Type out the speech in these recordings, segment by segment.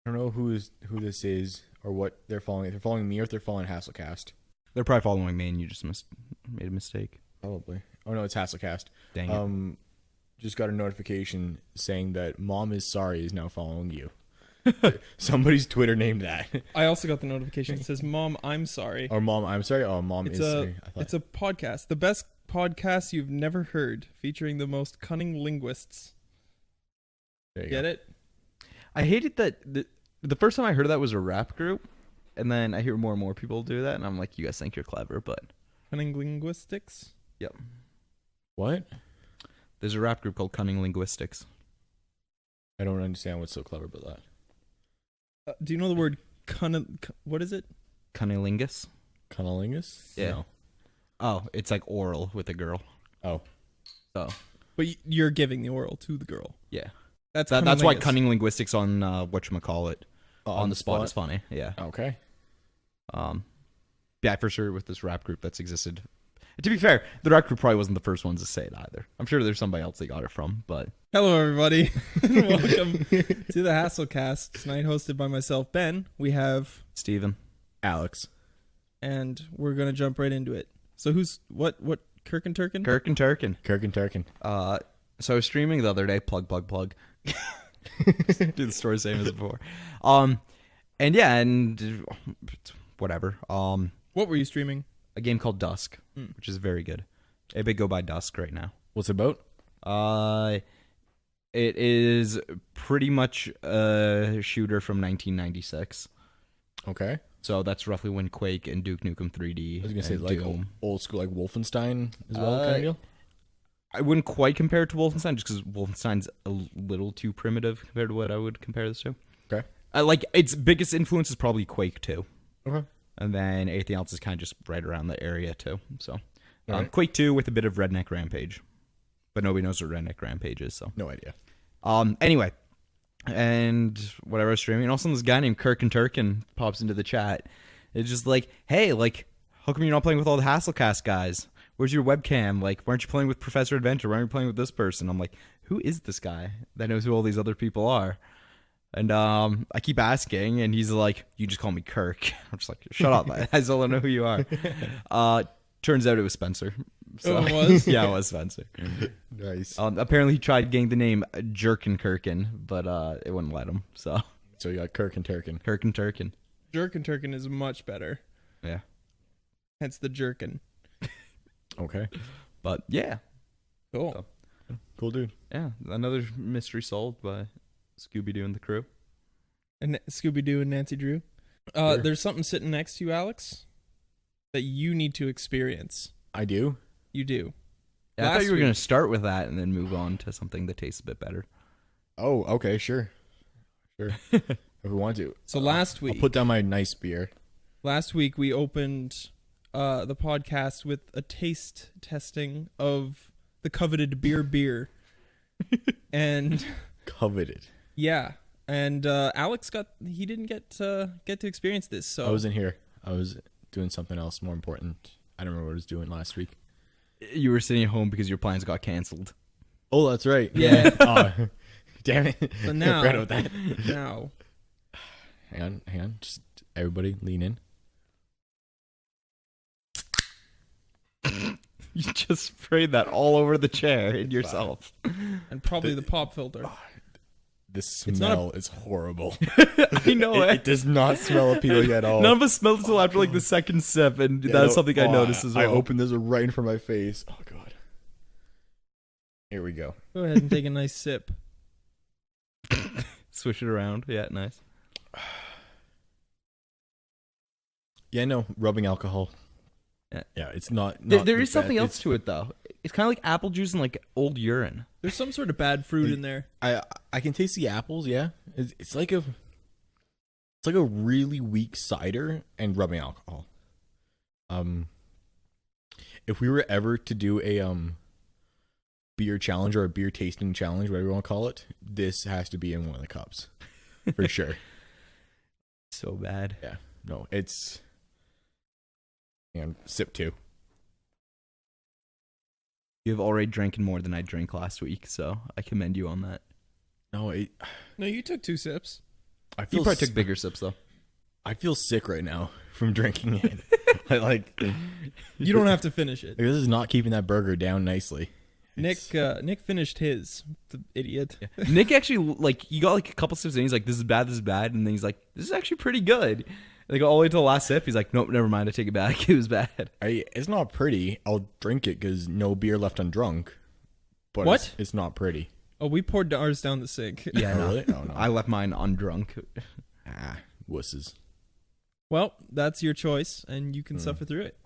I don't know who this is or what they're following. If they're following me or if they're following HastleCast. They're probably following me, and you just made a mistake. Probably. Oh no, it's HastleCast. Dang it. Just got a notification saying that Mom is Sorry is now following you. Somebody's Twitter named that. I also got the notification. It says, "Mom, I'm sorry." Or Mom, I'm sorry. Oh, Mom is sorry. It's a podcast. The best podcast you've never heard, featuring the most cunning linguists. There you Get go. it? I hated that the first time I heard of that was a rap group, and then I hear more and more people do that, and I'm like, you guys think you're clever, but Cunning linguistics? yep. What? There's a rap group called Cunning Linguistics. I don't understand what's so clever about that. Do you know the word cunning? What is it? Cunnilingus? Cunnilingus? Yeah. No. Oh, it's like oral with a girl. Oh. So But you're giving the oral to the girl. yeah. That's That's why cunnilingus. Cunning Linguistics on whatchamacallit on the spot is funny. Yeah. Okay. Yeah, for sure with this rap group that's existed. To be fair, the rap group probably wasn't the first ones to say it either. I'm sure there's somebody else they got it from, but Hello, everybody. Welcome to the HastleCast. Tonight, hosted by myself, Ben. We have, Steven. Alex. and we're gonna jump right into it. So who's what? Kirk and Turkin? Kirk and Turkin. Kirk and Turkin. So I was streaming the other day, plug. Do the story same as before. And yeah, and whatever. What were you streaming? A game called Dusk, which is very good. Everybody go buy Dusk right now. What's it about? It is pretty much a shooter from 1996. Okay. So that's roughly when Quake and Duke Nukem 3D. I was gonna say and like Doom. old school, like Wolfenstein as well, kind of deal. I wouldn't quite compare it to Wolfenstein, just because Wolfenstein's a little too primitive compared to what I would compare this to. Okay. Like its biggest influence is probably Quake 2. Okay. And then anything else is kind of just right around the area too. So Right. Quake 2 with a bit of Redneck Rampage, but nobody knows what Redneck Rampage is. So No idea. anyway, and whatever I was streaming, and all of a sudden this guy named Kirk and Turkin pops into the chat. It's just like, hey, like, how come you're not playing with all the HastleCast guys? Where's your webcam? Like, why aren't you playing with Professor Adventure? Why aren't you playing with this person? I'm like, who is this guy that knows who all these other people are? And I keep asking, and he's like, you just call me Kirk. I'm just like, shut up, I still don't know who you are. Turns out it was Spencer. So, Oh, it was? Yeah, it was Spencer. Nice. Apparently he tried getting the name Jerkin, but it wouldn't let him. So So you got Kirk and Turkin. Kirk and Turkin. Jerk and Turkin is much better. Yeah. Hence the jerkin. Okay. But yeah. Cool. Cool dude. Yeah. Another mystery solved by Scooby-Doo and the crew. And Scooby-Doo and Nancy Drew. Sure. There's something sitting next to you, Alex, that you need to experience. I do. You do. Yeah, I thought Last you were week- going to start with that and then move on to something that tastes a bit better. Oh, okay, sure. Sure. If we want to. So last week, I'll put down my nice beer. we opened the podcast with a taste testing of the coveted beer. And Coveted. yeah, and Alex didn't get to experience this. So I wasn't here. I was doing something else more important. I don't remember what I was doing last week. You were sitting at home because your plans got canceled. Oh, that's right. Yeah. Oh, damn it. So now, I forgot about that. now, Hang on. Just everybody lean in. You just sprayed that all over the chair and yourself. and probably the pop filter. This It's not smell is horrible. I know It does not smell appealing at all. None of us smelled it until after like the second sip, and that's something I noticed as well. I opened this right in front of my face. Oh, God. Here we go. Go ahead and take a nice sip. Swish it around. Yeah, nice. Yeah, no, rubbing alcohol. Yeah. Yeah, it's not There the is something best. else to it, though. It's kind of like apple juice and like old urine. There's some sort of bad fruit in there. I can taste the apples. Yeah, it's like a really weak cider and rubbing alcohol. If we were ever to do a beer challenge or a beer tasting challenge, whatever you want to call it, this has to be in one of the cups for sure. So bad. Yeah, no, it's. And sip 2. You have already drinking more than I drank last week, so I commend you on that. No, No, you took 2 sips. I You feel probably took bigger sips though. I feel sick right now from drinking it. like You don't have to finish it. this is not keeping that burger down nicely. Nick finished his. The idiot. Nick actually, like, he got like a couple sips and he's like, this is bad, and then he's like, this is actually pretty good. Like all the way to the last sip, he's like, nope, never mind, I take it back. It was bad. It's not pretty. I'll drink it because no beer left undrunk. But What? It's not pretty. Oh, we poured ours down the sink. Yeah, Oh, no. really? Oh, no. I left mine undrunk. Wusses. Well, that's your choice, and you can suffer through it.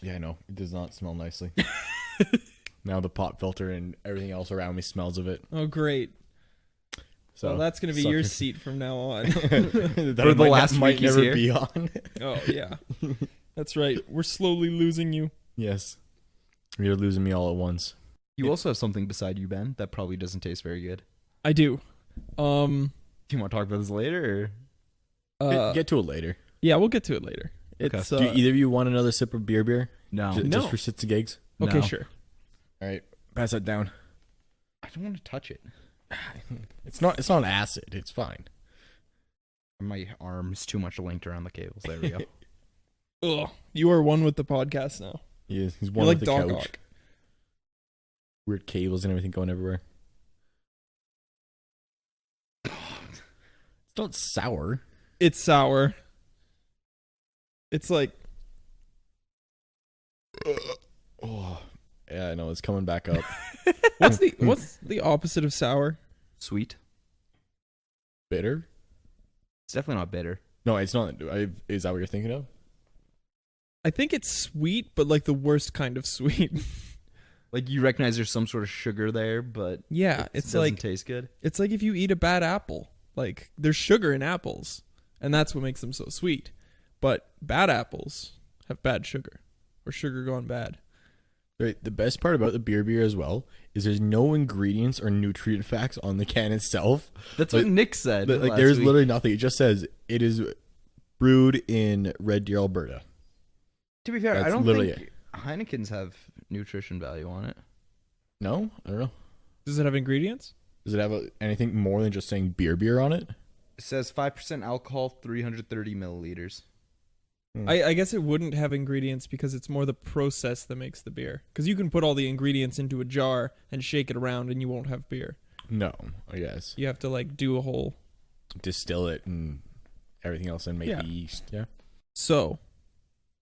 Yeah, no, it does not smell nicely. Now the pop filter and everything else around me smells of it. Oh, great. So Well, that's going to be your seat from now on. For the last might week he's never here. be on. Oh, yeah. That's right. We're slowly losing you. Yes, you're losing me all at once. You also have something beside you, Ben, that probably doesn't taste very good. I do. Do you want to talk about this later? Or? Get to it later. Yeah, we'll get to it later. Okay. It's Do either of you want another sip of beer? No. Just No. for shits and gigs. okay, No. sure. All right, pass that down. I don't want to touch it. It's not acid. It's fine. My arm's too much linked around the cables. There we go. Ugh. You are one with the podcast now. He's You're one like with the Dog couch. Hawk. Weird cables and everything going everywhere. It's not sour. It's sour. It's like Oh, yeah, I know it's coming back up. what's the opposite of sour? Sweet. Bitter? It's definitely not bitter. No, it's not. Is that what you're thinking of? I think it's sweet, but like the worst kind of sweet. Like you recognize there's some sort of sugar there, but Yeah, it it's doesn't like taste good. it's like if you eat a bad apple. Like there's sugar in apples, and that's what makes them so sweet. But bad apples have bad sugar, or sugar gone bad. Right. The best part about the beer as well is there's no ingredients or nutrient facts on the can itself. That's Like- what Nick said. Like last there's week. literally nothing. It just says it is brewed in Red Deer, Alberta. To be fair, I That's don't literally think Heineken's have nutrition value on it. No, I don't know. Does it have ingredients? Does it have anything more than just saying beer on it? It says 5% alcohol, 330 milliliters. I guess it wouldn't have ingredients because it's more the process that makes the beer. Because you can put all the ingredients into a jar and shake it around and you won't have beer. No, I guess You have to like do a whole. distill it and everything else and make Yeah. the yeast. Yeah. So,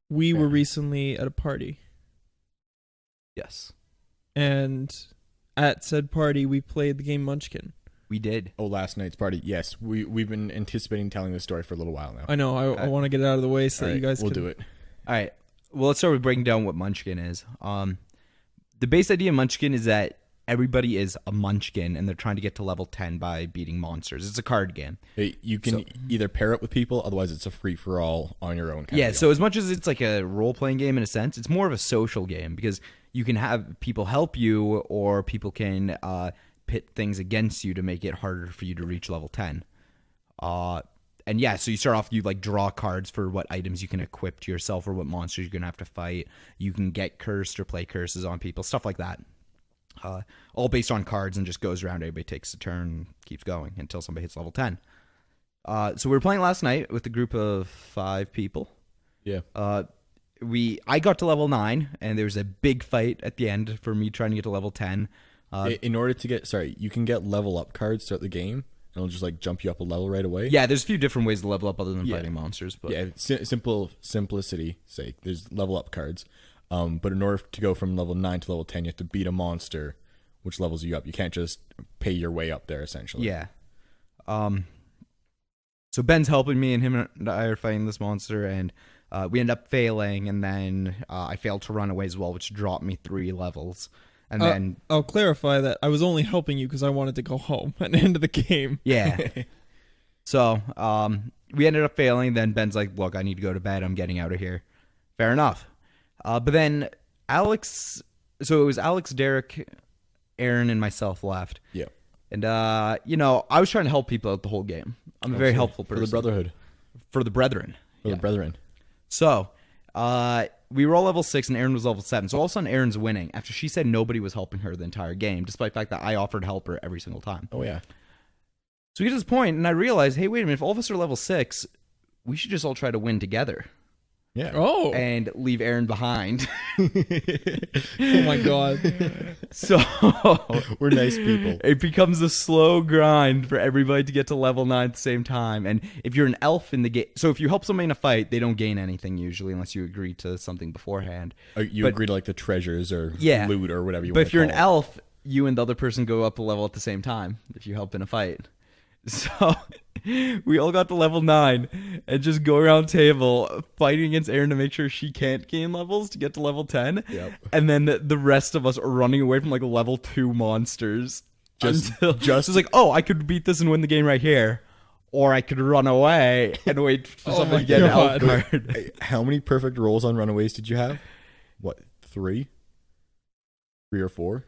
we Yeah. were recently at a party, Yes, and at said party we played the game Munchkin. we did. Oh, last night's party. Yes, we've been anticipating telling this story for a little while now. I know. I want to get it out of the way so All that you right, guys we'll can do it. All right. Well, let's start with breaking down what Munchkin is. The base idea of Munchkin is that everybody is a Munchkin, and they're trying to get to level 10 by beating monsters. It's a card game. You can either pair up with people, otherwise it's a free for all on your own. Kind Yeah, of deal. so as much as it's like a role-playing game in a sense, it's more of a social game because you can have people help you or people can pit things against you to make it harder for you to reach level 10. And yeah, so you start off, you like draw cards for what items you can equip to yourself or what monsters you're going to have to fight. You can get cursed or play curses on people, stuff like that. All based on cards and just goes around. Everybody takes a turn, keeps going until somebody hits level 10. So we were playing last night with a group of 5 people. yeah. I got to level 9, and there was a big fight at the end for me trying to get to level 10. In order to get, you can get level up cards throughout the game, and it'll just like jump you up a level right away. Yeah, there's a few different ways to level up other than Yeah. fighting monsters. But Yeah, simplicity's sake, there's level up cards. But in order to go from level 9 to level 10, you have to beat a monster, which levels you up. You can't just pay your way up there, essentially. yeah. So Ben's helping me, and him and I are fighting this monster, and we end up failing, and then I failed to run away as well, which dropped me 3 levels. And then, I'll clarify that I was only helping you because I wanted to go home at the end of the game. yeah. So we ended up failing. Then Ben's like, look, I need to go to bed. I'm getting out of here. Fair enough. But then Alex, so it was Alex, Derek, Aaron, and myself left. Yeah. And, I was trying to help people out the whole game. I'm a very helpful person. For the brotherhood. For the brethren. For the brethren. So, we were all level 6 and Aaron was level 7. So all of a sudden Aaron's winning after she said nobody was helping her the entire game, despite the fact that I offered to help her every single time. Oh, yeah. So we get to this point, and I realize, hey, wait a minute, if all of us are level 6, we should just all try to win together. Yeah. Oh. And leave Aaron behind. Oh my god. So We're nice people. it becomes a slow grind for everybody to get to level 9 at the same time. And if you're an elf in the game, so if you help somebody in a fight, they don't gain anything usually unless you agree to something beforehand. You agree to like the treasures or Yeah. loot or whatever you But want if to you're an call it. elf, you and the other person go up a level at the same time if you help in a fight. So we all got to level 9 and just go around table fighting against Erin to make sure she can't gain levels to get to level 10. Yep. And then the rest of us are running away from like level 2 monsters. Just It's like, oh, I could beat this and win the game right here. Or I could run away and wait for Oh somebody my to get an elf God. card. Hey, how many perfect rolls on Runaways did you have? What, 3? 3 or 4?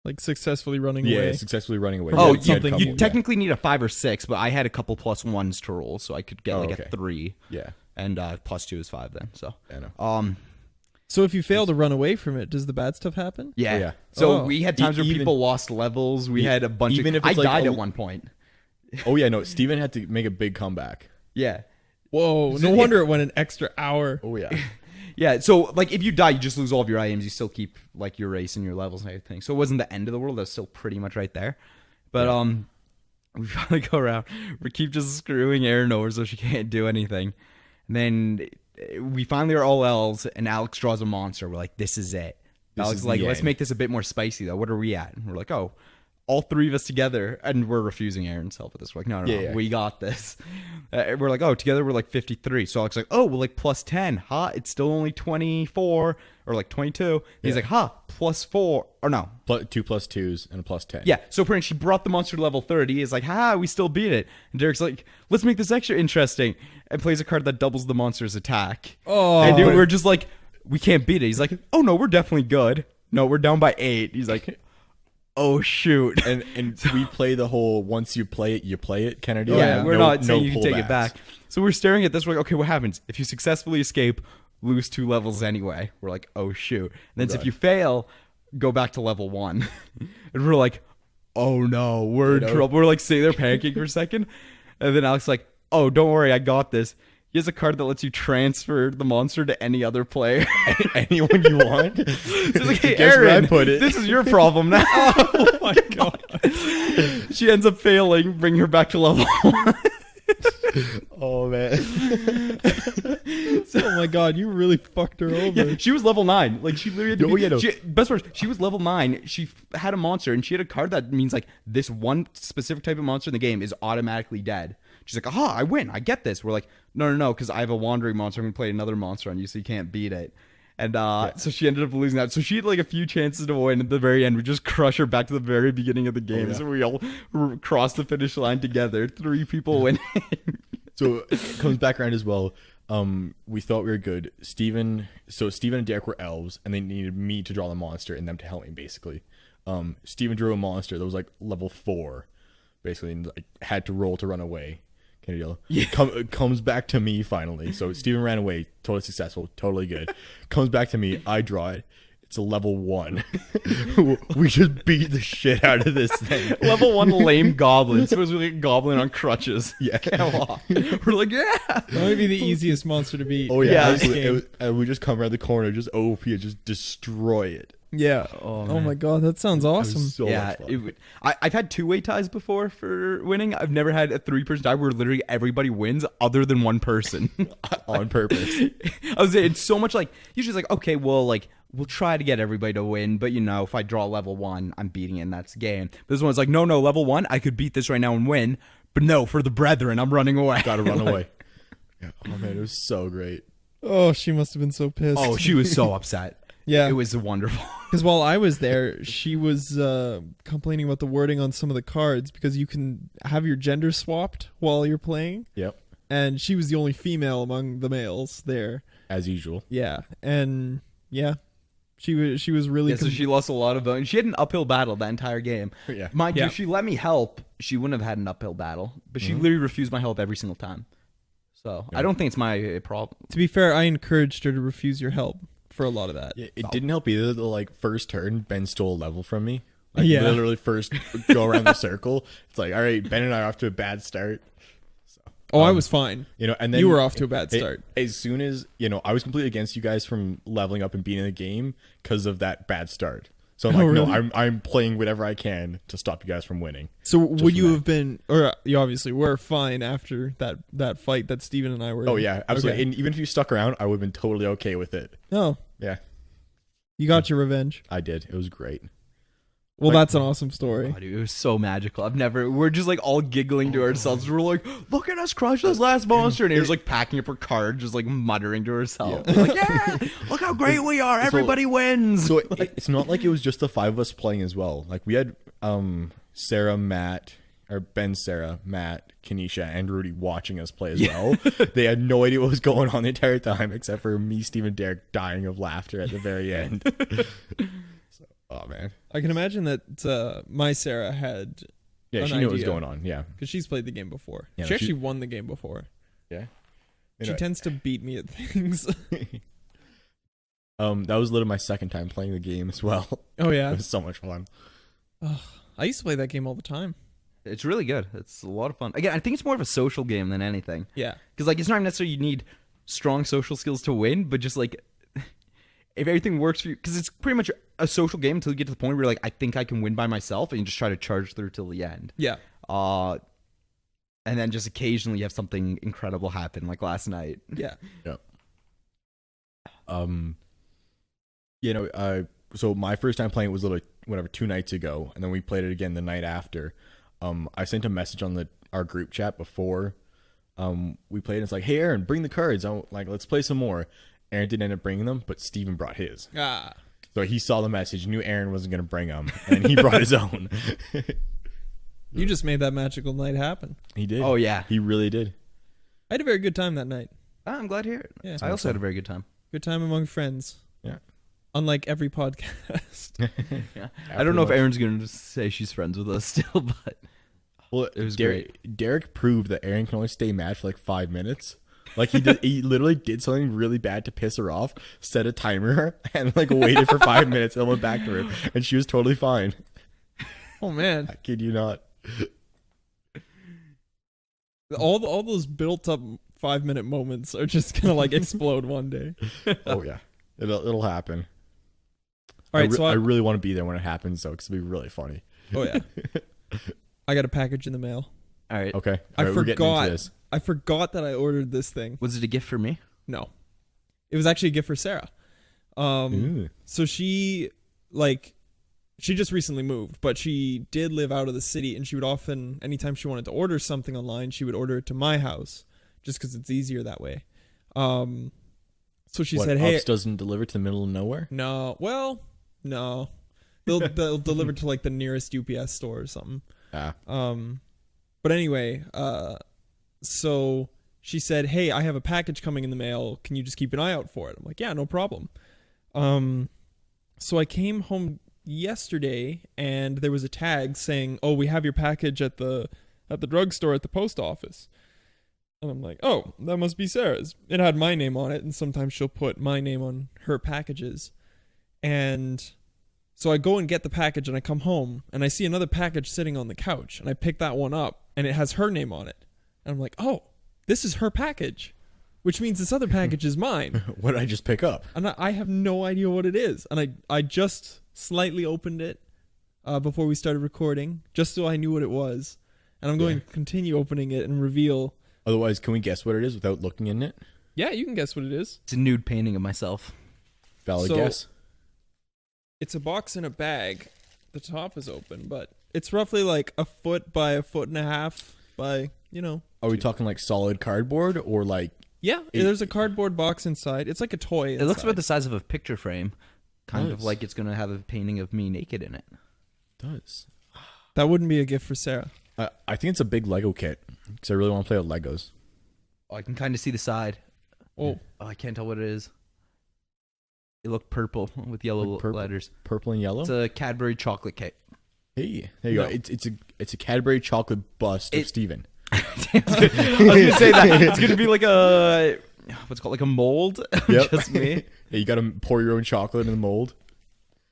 Like successfully running Yeah, away. successfully running away. Oh, You had something a couple, You technically need a 5 or 6, but I had a couple +1s to roll, so I could get Oh, like okay. a 3. Yeah. And +2 is 5 then. So, I know. So if you fail to run away from it, does the bad stuff happen? yeah. Oh, yeah. So Oh. we had times where Even- people lost levels. We had a bunch even of. if it's I like died a- at one point. Oh yeah, no. Steven had to make a big comeback. Yeah. Whoa, no wonder it went an extra hour. Oh yeah. Yeah. So like, if you die, you just lose all of your items. You still keep like your race and your levels and everything. So it wasn't the end of the world. That's still pretty much right there. But we finally go around. We keep just screwing Erin over so she can't do anything. And then we finally are all elves, and Alex draws a monster. We're like, this is it. This Alex is is like, the let's end. make this a bit more spicy though. What are we at? And we're like, oh, all 3 of us together, and we're refusing Aaron's help at this. We're like, no, Yeah. we got this. We're like, oh, together we're like 53. So Alex is like, oh, well, like +10. It's still only 24 or like 22. He's Yeah. like, +4 or no. 2 plus 2s and a plus 10. Yeah, so pretty much she brought the monster to level 30. He's like, we still beat it. And Derek's like, let's make this extra interesting. And plays a card that doubles the monster's attack. Oh. And dude, we're just like, we can't beat it. He's like, oh no, we're definitely good. No, we're down by 8. He's like, oh shoot. And we play the whole once you play it kind of deal. Yeah, we're not saying you can take pullbacks. it back. So we're staring at this. We're like, okay, what happens? If you successfully escape, lose 2 levels anyway. We're like, oh shoot. And then if you fail, go back to level 1. And we're like, oh no, we're in trouble. We're like sitting there panicking for a second. And then Alex is like, oh, don't worry, I got this. He has a card that lets you transfer the monster to any other player. Anyone you want. It's like, hey, Guess where I Aaron, put it. this is your problem now. Oh my god. She ends up failing, bring her back to level 1. Oh man. Oh my god, you really fucked her over. Yeah, she was level 9. Like she literally had to Oh, be, yeah, no. best part, she was level 9. She had a monster, and she had a card that means like this one specific type of monster in the game is automatically dead. She's like, aha, I win. I get this. We're like, no, because I have a wandering monster. I'm gonna play another monster on you, so you can't beat it. And so she ended up losing that. So she had like a few chances to win. At the very end, we just crush her back to the very beginning of the game. yeah. So we all cross the finish line together. 3 people winning. So it comes back around as well. We thought we were good. Steven and Derek were elves, and they needed me to draw the monster and them to help me, basically. Steven drew a monster that was like level 4, basically, and like, had to roll to run away. Kind of deal. Yeah. Comes back to me finally. So Steven ran away, totally successful, totally good. Comes back to me, I draw it. It's a level 1. We just beat the shit out of this thing. Level 1 lame goblin. So it was like a goblin on crutches. Yeah. Come on. We're like, yeah. That might be the easiest monster to beat. Oh yeah, Yeah. absolutely. We just come around the corner, just OP, and just destroy it. Yeah. Oh, Oh my god, that sounds It awesome. was so Yeah, much fun. I've had 2-way ties before for winning. I've never had a 3-person tie where literally everybody wins other than one person. On purpose. I was saying, it's so much like, usually it's like, okay, well, like, we'll try to get everybody to win, but if I draw level 1, I'm beating it, and that's the game. But this one's like, no, level 1, I could beat this right now and win, but no, for the brethren, I'm running away. Gotta run away. Yeah. Oh man, it was so great. Oh, she must have been so pissed. Oh, she was so upset. yeah. It was wonderful. Because while I was there, she was complaining about the wording on some of the cards because you can have your gender swapped while you're playing, Yep. and she was the only female among the males there. As usual. Yeah, and yeah, she was really. Yeah, so she lost a lot of votes. She had an uphill battle that entire game. Yeah. Mind you, Yeah. if she let me help, she wouldn't have had an uphill battle. But she literally refused my help every single time. So I don't think it's my problem. To be fair, I encouraged her to refuse your help for a lot of that. Yeah, it didn't help either. The like first turn, Ben stole a level from me. Like Yeah. literally first go around the circle. It's like, all right, Ben and I are off to a bad start. Oh, I was fine. And then You were off to a bad start. As soon as I was completely against you guys from leveling up and being in the game because of that bad start. So I'm Oh, like, really? no, I'm playing whatever I can to stop you guys from winning. So would you for that. have been, or you obviously were fine after that fight that Steven and I were Oh in? yeah, absolutely. Okay. And even if you stuck around, I would have been totally okay with it. Oh, Yeah, you got your revenge. I did. It was great. Well, Like- that's an awesome story. Oh, dude, it was so magical. We're just like all giggling to ourselves. We're like, look at us crush this last monster. And he was like packing up her card, just like muttering to herself. Yeah. Like, yeah, look how great we are. Everybody wins. So it's not like it was just the 5 of us playing as well. Like we had Sarah, Matt, or Ben, Sarah, Matt, Kenesha, and Rudy watching us play as well. They had no idea what was going on the entire time, except for me, Steve, and Derek dying of laughter at the very end. So, oh man, I can imagine that my Sarah had, yeah, an she knew what was idea. going on. Yeah, because she's played the game before. Yeah, She she- actually won the game before. yeah. She tends to beat me at things. That was literally my second time playing the game as well. Oh It yeah, was so much fun. I used to play that game all the time. It's really good. It's a lot of fun. Again, I think it's more of a social game than anything. Yeah, Because like it's not necessarily you need strong social skills to win, but just like if everything works for you, because it's pretty much a social game until you get to the point where you're like, I think I can win by myself, and you just try to charge through till the end. yeah. And then just occasionally you have something incredible happen, like last night. Yeah. Yep. So my first time playing it was literally 2 nights ago, and then we played it again the night after. I sent a message on our group chat before we played. And it's like, hey Aaron, bring the cards. Let's play some more. Aaron didn't end up bringing them, but Steven brought his. Ah, So he saw the message, knew Aaron wasn't going to bring them, and he brought his own. you just made that magical night happen. He did. Oh, yeah. He really did. I had a very good time that night. I'm glad to hear it. Yeah. I also had a very good time. Good time among friends. Yeah. Unlike every podcast. Yeah. I don't know if Aaron's going to say she's friends with us still, but Well, it was Derek proved that Aaron can only stay mad for like 5 minutes. Like he literally did something really bad to piss her off, set a timer, and like waited for 5 minutes and went back to her, and she was totally fine. Oh man, I kid you not. all those built up 5-minute moments are just gonna like explode one day. Oh yeah, it'll happen. All right, so I really want to be there when it happens, though, because it'll be really funny. oh yeah, I got a package in the mail. all right. Okay, I all right, we're getting into forgot. this. I forgot that I ordered this thing. Was it a gift for me? No, it was actually a gift for Sarah. Ooh. So she just recently moved, but she did live out of the city, and she would often, anytime she wanted to order something online, she would order it to my house, just because it's easier that way. So she said, "Hey, Ups doesn't deliver to the middle of nowhere." no, well, no, they'll deliver to like the nearest UPS store or something." Ah, But anyway, so she said, "Hey, I have a package coming in the mail. Can you just keep an eye out for it?" I'm like, "Yeah, no problem." So I came home yesterday and there was a tag saying, "Oh, we have your package at the drugstore at the post office." And I'm like, "Oh, that must be Sarah's." It had my name on it, and sometimes she'll put my name on her packages. And so I go and get the package, and I come home and I see another package sitting on the couch, and I pick that one up and it has her name on it. And I'm like, "Oh, this is her package, which means this other package is mine." what did I just pick up? And I have no idea what it is. And I just slightly opened it before we started recording, just so I knew what it was. And I'm going to continue opening it and reveal. Otherwise, can we guess what it is without looking in it? Yeah, you can guess what it is. It's a nude painting of myself. Valid So- guess. It's a box in a bag. The top is open, but it's roughly like 1 foot by 1.5 foot by, Are we talking like solid cardboard or like? Yeah, there's a cardboard box inside. It's like a toy. It looks inside. about the size of a picture frame, kind of Nice. like it's going to have a painting of me naked in it. Does That wouldn't be a gift for Sarah. I think it's a big Lego kit because I really want to play with Legos. Oh, I can kind of see the side. Oh, Oh, I can't tell what it is. It looked purple with yellow Like purple? letters. Purple and yellow. It's a Cadbury chocolate cake. Hey, there you No. go. It's a Cadbury chocolate bust of Steven. I was gonna say that it's gonna be like a what's it called, like a mold. Yep. Just me. Yeah, you got to pour your own chocolate in the mold.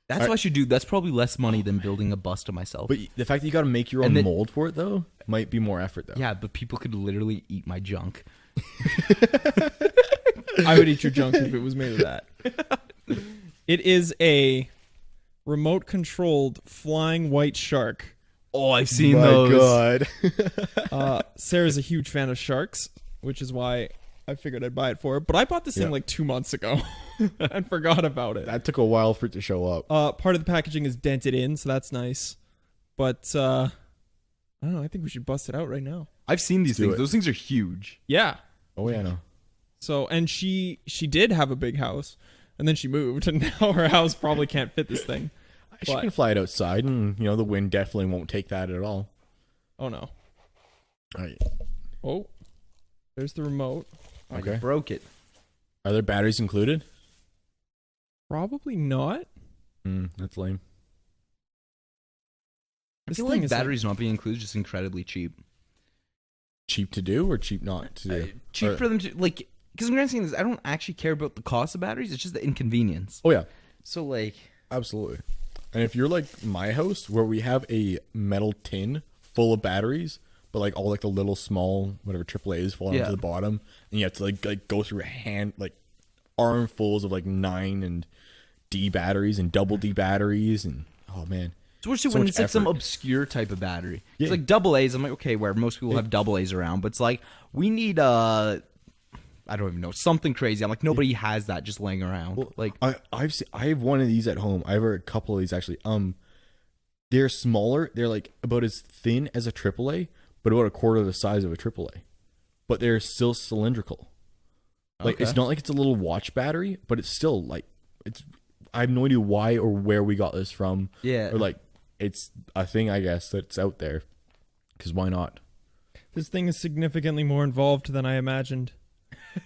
That's what I should do. That's probably less money than building a bust of myself. But the fact that you got to make your own mold for it though might be more effort though. Yeah, but people could literally eat my junk. I would eat your junk if it was made of that. It is a remote-controlled flying white shark. Oh, I've seen My those. God. Sarah's a huge fan of sharks, which is why I figured I'd buy it for her. But I bought this thing like 2 months ago and forgot about it. That took a while for it to show up. Part of the packaging is dented in, so that's nice. But I don't know. I think we should bust it out right now. I've seen these things. it. Those things are huge. Yeah. Oh yeah, no. So, and she did have a big house, and then she moved, and now her house probably can't fit this thing. She can fly it outside, and the wind definitely won't take that at all. Oh no. All right. Oh, there's the remote. Okay. You broke it. Are there batteries included? Probably not. That's lame. I feel like batteries not being included is just incredibly cheap. Cheap to do or cheap not to do? Cheap for them to like. Because I'm saying this, I don't actually care about the cost of batteries. It's just the inconvenience. Oh yeah, So like, absolutely. And if you're like my house, where we have a metal tin full of batteries, but like all like the little small whatever AAA's falling to the bottom, and you have to like go through armfuls of like 9 and D batteries and double D batteries, and oh man. especially when it's like some obscure type of battery. Yeah. It's like double A's. I'm like, okay, where most people have double A's around, but it's like we need I don't even know, something crazy. I'm like, nobody has that just laying around. Well, like I have one of these at home. I have a couple of these actually. They're smaller. They're like about as thin as a AAA, but about a quarter the size of a AAA. But they're still cylindrical. Like it's not like it's a little watch battery, but it's still like it's. I have no idea why or where we got this from. Yeah. Or like it's a thing, I guess, that's out there. Because why not? This thing is significantly more involved than I imagined.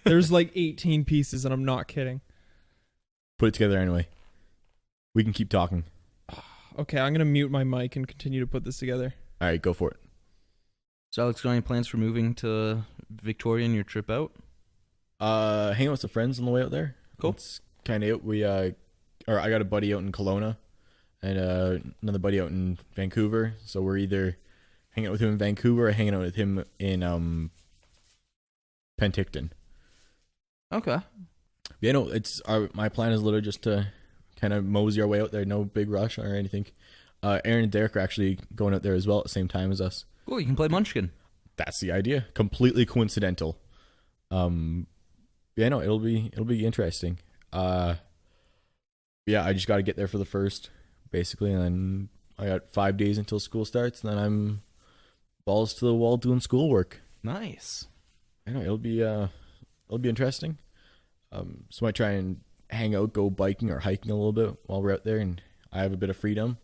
There's like 18 pieces, and I'm not kidding. Put it together anyway. We can keep talking. Okay, I'm going to mute my mic and continue to put this together. All right, go for it. So Alex, got any plans for moving to Victoria and your trip out? Hang out with some friends on the way out there. Cool. It's kind of it. I got a buddy out in Kelowna and another buddy out in Vancouver. So we're either hanging out with him in Vancouver or hanging out with him in Penticton. Okay. Yeah, no, my plan is literally just to kind of mosey our way out there. No big rush or anything. Aaron and Derek are actually going out there as well at the same time as us. Cool, you can play Munchkin. That's the idea. Completely coincidental. Yeah, no, it'll be interesting. Yeah, I just got to get there for the first, basically, and then I got 5 days until school starts, and then I'm balls to the wall doing schoolwork. Nice. I know it'll be interesting. So I might try and hang out, go biking or hiking a little bit while we're out there, and I have a bit of freedom.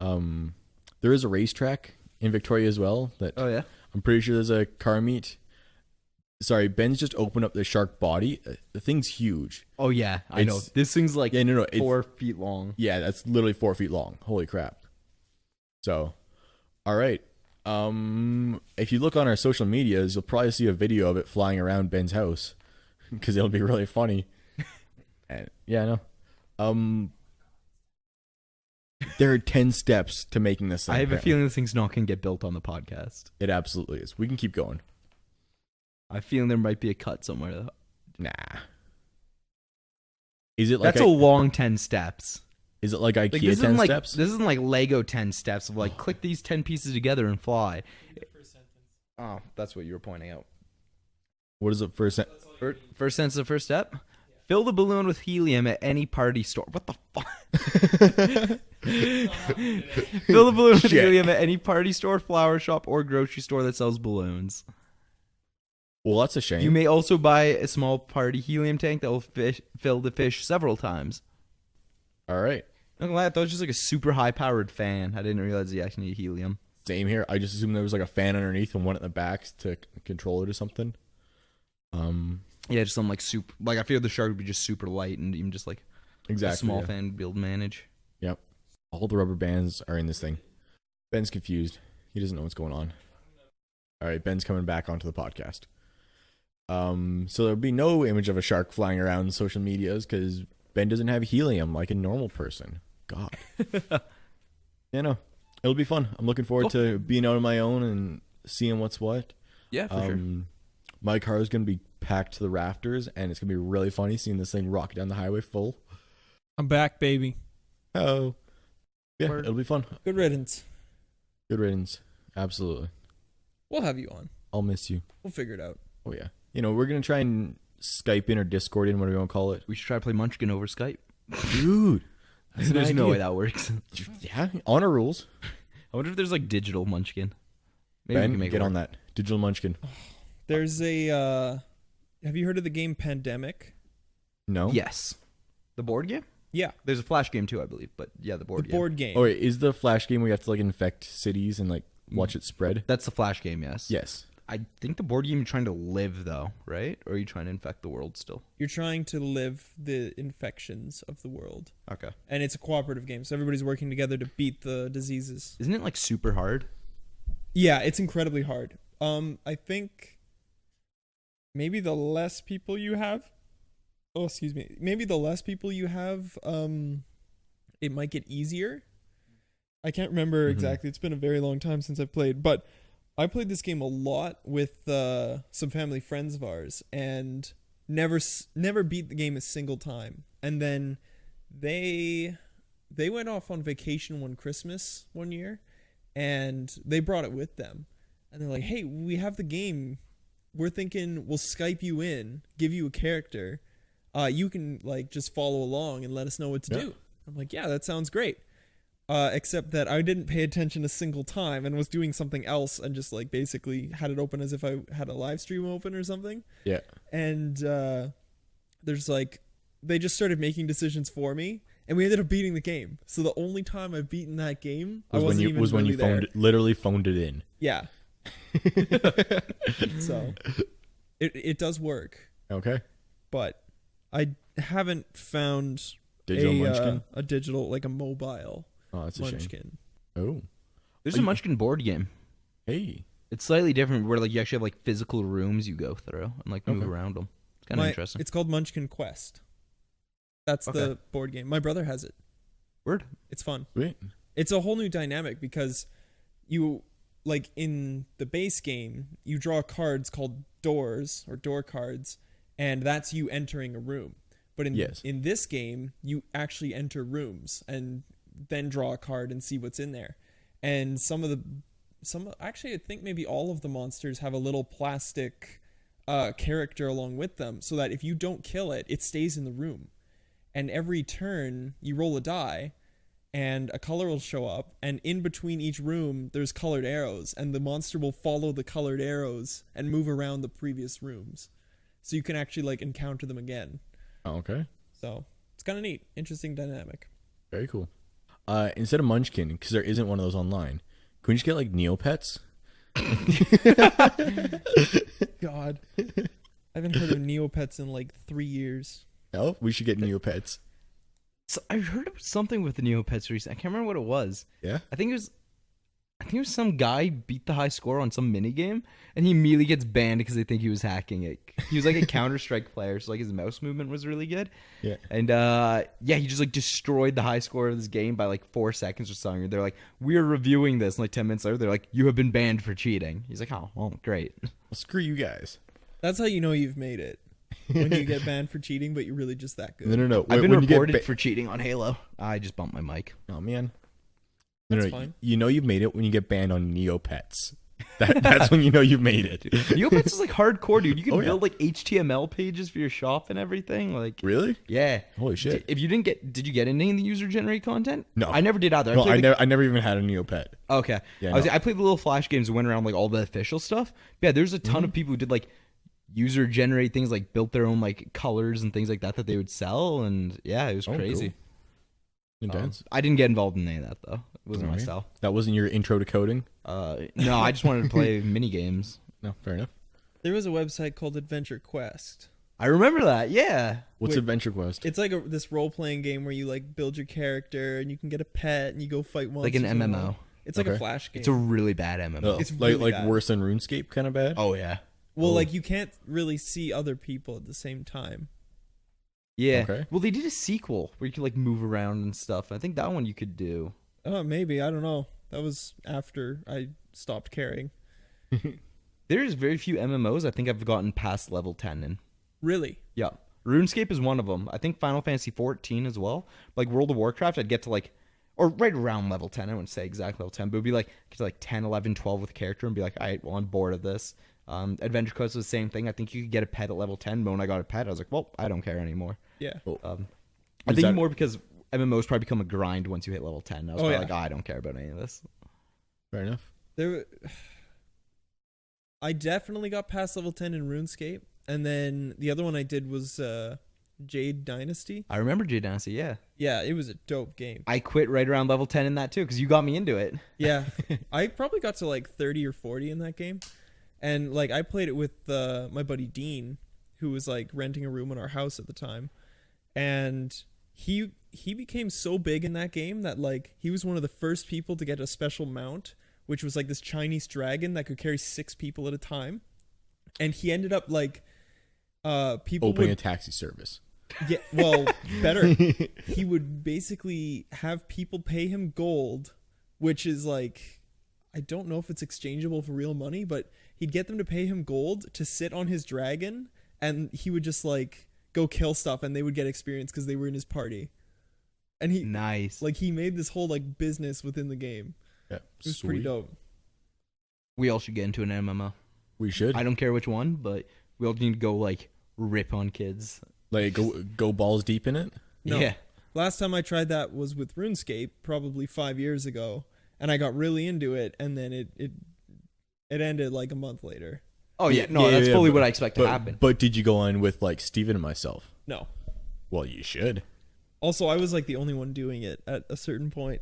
There is a racetrack in Victoria as well. Oh yeah. I'm pretty sure there's a car meet. Sorry, Ben's just opened up the shark body. The thing's huge. Oh yeah, I know. This thing's like 4 feet long. Yeah, that's literally 4 feet long. Holy crap. So, all right. If you look on our social medias, you'll probably see a video of it flying around Ben's house because it'll be really funny. And yeah, no. There are 10 steps to making this thing. I have a feeling this thing's not going to get built on the podcast. It absolutely is. We can keep going. I feel there might be a cut somewhere though. Nah. Is it like that's a long 10 steps? Is it like IKEA 10 steps? This isn't like Lego 10 steps of like click these 10 pieces together and fly. Oh, that's what you were pointing out. What is it first? First sentence, the first step. Fill the balloon with helium at any party store. What the fuck? Fill the balloon with helium at any party store, flower shop, or grocery store that sells balloons. Well, that's a shame. You may also buy a small party helium tank that will fill the fish several times. All right. Not gonna lie, I thought it was just like a super high-powered fan. I didn't realize you actually need helium. Same here. I just assumed there was like a fan underneath and one at the back to control it or something. Yeah, just something like super. Like I feel the shark would be just super light and even just like exactly a small fan would be able to manage. Yep. All the rubber bands are in this thing. Ben's confused. He doesn't know what's going on. All right, Ben's coming back onto the podcast. So there'll be no image of a shark flying around social medias because Ben doesn't have helium like a normal person. God. Yeah, no, it'll be fun. I'm looking forward to being out on my own and seeing what's what. Yeah, for sure. My car is going to be packed to the rafters, and it's going to be really funny seeing this thing rock down the highway full. I'm back, baby. Oh, yeah, Word. it'll be fun. Good riddance. Good riddance. Absolutely. We'll have you on. I'll miss you. We'll figure it out. Oh, yeah. You know, we're going to try and Skype in or Discord in, whatever you want to call it. We should try to play Munchkin over Skype. Dude. There's no way that works. Yeah, honor rules. I wonder if there's like digital Munchkin. Maybe we Ben, can make get it work. on that. Digital Munchkin. There's a. Have you heard of the game Pandemic? No? Yes. The board game? Yeah, There's a Flash game too, I believe. But yeah, the board the game. board game. Oh, wait, is the Flash game where you have to, like, infect cities and, like, watch it spread? That's the Flash game, yes. Yes. I think the board game you're trying to live though, right? Or are you trying to infect the world still? You're trying to live the infections of the world, Okay. and it's a cooperative game, so everybody's working together to beat the diseases. Isn't it like super hard? Yeah, it's incredibly hard. I think maybe the less people you have. Oh, excuse me. Maybe the less people you have, it might get easier. I can't remember exactly. It's been a very long time since I've played, but I played this game a lot with some family friends of ours, and never beat the game a single time. And then they went off on vacation one Christmas one year, and they brought it with them. And they're like, "Hey, we have the game. We're thinking we'll Skype you in, give you a character. You can like just follow along and let us know what to do." I'm like, "Yeah, that sounds great." Except that I didn't pay attention a single time and was doing something else and just like basically had it open as if I had a live stream open or something. Yeah. And there's like, they just started making decisions for me, and we ended up beating the game. So the only time I've beaten that game I wasn't even when you really there. literally phoned it in. Yeah. So it does work, Okay. but I haven't found Digital Munchkin? a digital, like a mobile Oh, that's a shame. Munchkin. Oh. There's a Munchkin board game. Hey. It's slightly different where like you actually have like physical rooms you go through and like move around them. It's kind of interesting. It's called Munchkin Quest. That's the board game. My brother has it. Word. It's fun. Wait. It's a whole new dynamic because you, like in the base game, you draw cards called doors or door cards, and that's you entering a room. But in this game, you actually enter rooms and then draw a card and see what's in there. And actually I think maybe all of the monsters have a little plastic character along with them, so that if you don't kill it, it stays in the room. And every turn you roll a die and a color will show up, and in between each room there's colored arrows, and the monster will follow the colored arrows and move around the previous rooms. So you can actually like encounter them again. Oh, okay. So it's kind of neat. Interesting dynamic. Very cool. Instead of Munchkin, because there isn't one of those online, can we just get like Neopets? God. I haven't heard of Neopets in like 3 years. No, we should get Neopets. So I heard of something with the Neopets recently. I can't remember what it was. Yeah. I think it was some guy beat the high score on some mini game, and he immediately gets banned because they think he was hacking it. He was like a Counter-Strike player, so like his mouse movement was really good. Yeah. And he just like destroyed the high score of this game by like 4 seconds or something. They're like, "We're reviewing this." And like 10 minutes later, they're like, "You have been banned for cheating." He's like, "Oh, well, great." Well, screw you guys. That's how you know you've made it. When you get banned for cheating, but you're really just that good. No. I've been when you get reported for cheating on Halo. I just bumped my mic. Oh man. That's fine. You know you've made it when you get banned on Neopets. That's when you know you've made it. Neopets is like hardcore, dude. You can Oh, yeah. build like HTML pages for your shop and everything. Like, Really? yeah. Holy shit. If you did you get any of the user generated content? No. I never did either. No, I never even had a Neopet. Okay. Yeah, I played the little Flash games and went around like all the official stuff. But yeah, there's a ton of people who did like user generate things, like built their own like colors and things like that they would sell, and yeah, it was crazy. Cool. Intense. I didn't get involved in any of that though. It wasn't my Alright. style. That wasn't your intro to coding? No, I just wanted to play mini games. No, fair enough. There was a website called Adventure Quest. I remember that. Yeah. What's Wait. Adventure Quest? It's like this role-playing game where you like build your character and you can get a pet and you go fight monsters. Like an and MMO. all. It's like a Okay. Flash game. It's a really bad MMO. Oh, it's like really bad. worse than RuneScape kind of bad? Oh yeah. well, Oh. like you can't really see other people at the same time. Yeah. Okay. Well, they did a sequel where you could like move around and stuff. I think that one you could do. Oh, maybe. I don't know. That was after I stopped caring. There's very few MMOs I think I've gotten past level 10 in. Really? Yeah. RuneScape is one of them. I think Final Fantasy 14 as well. Like World of Warcraft, I'd get to like, or right around level 10. I wouldn't say exactly level 10, but it would be like, get to like 10, 11, 12 with a character and be like, all right, well, I'm bored of this. Adventure Quest was the same thing. I think you could get a pet at level 10, but when I got a pet, I was like, well, I don't care anymore. Yeah. I think more because MMOs probably become a grind once you hit level 10. I was probably yeah. like, I don't care about any of this. Fair enough. I definitely got past level 10 in RuneScape, and then the other one I did was Jade Dynasty. I remember Jade Dynasty, yeah. Yeah, it was a dope game. I quit right around level 10 in that too because you got me into it. Yeah, I probably got to like 30 or 40 in that game, and like I played it with my buddy Dean, who was like renting a room in our house at the time, and he became so big in that game that like he was one of the first people to get a special mount, which was like this Chinese dragon that could carry 6 people at a time. And he ended up like people opening a taxi service. Yeah, well, better. He would basically have people pay him gold, which is like, I don't know if it's exchangeable for real money, but he'd get them to pay him gold to sit on his dragon, and he would just like go kill stuff, and they would get experience because they were in his party. And he Nice. like he made this whole like business within the game. Yeah, It was pretty dope. We all should get into an MMO. We should. I don't care which one, but we all need to go like rip on kids. Like go balls deep in it. No. Yeah. Last time I tried that was with RuneScape, probably 5 years ago, and I got really into it, and then it ended like a month later. Oh yeah, no, that's fully what I expect to happen. But did you go on with like Steven and myself? No. Well, you should. Also, I was like the only one doing it at a certain point.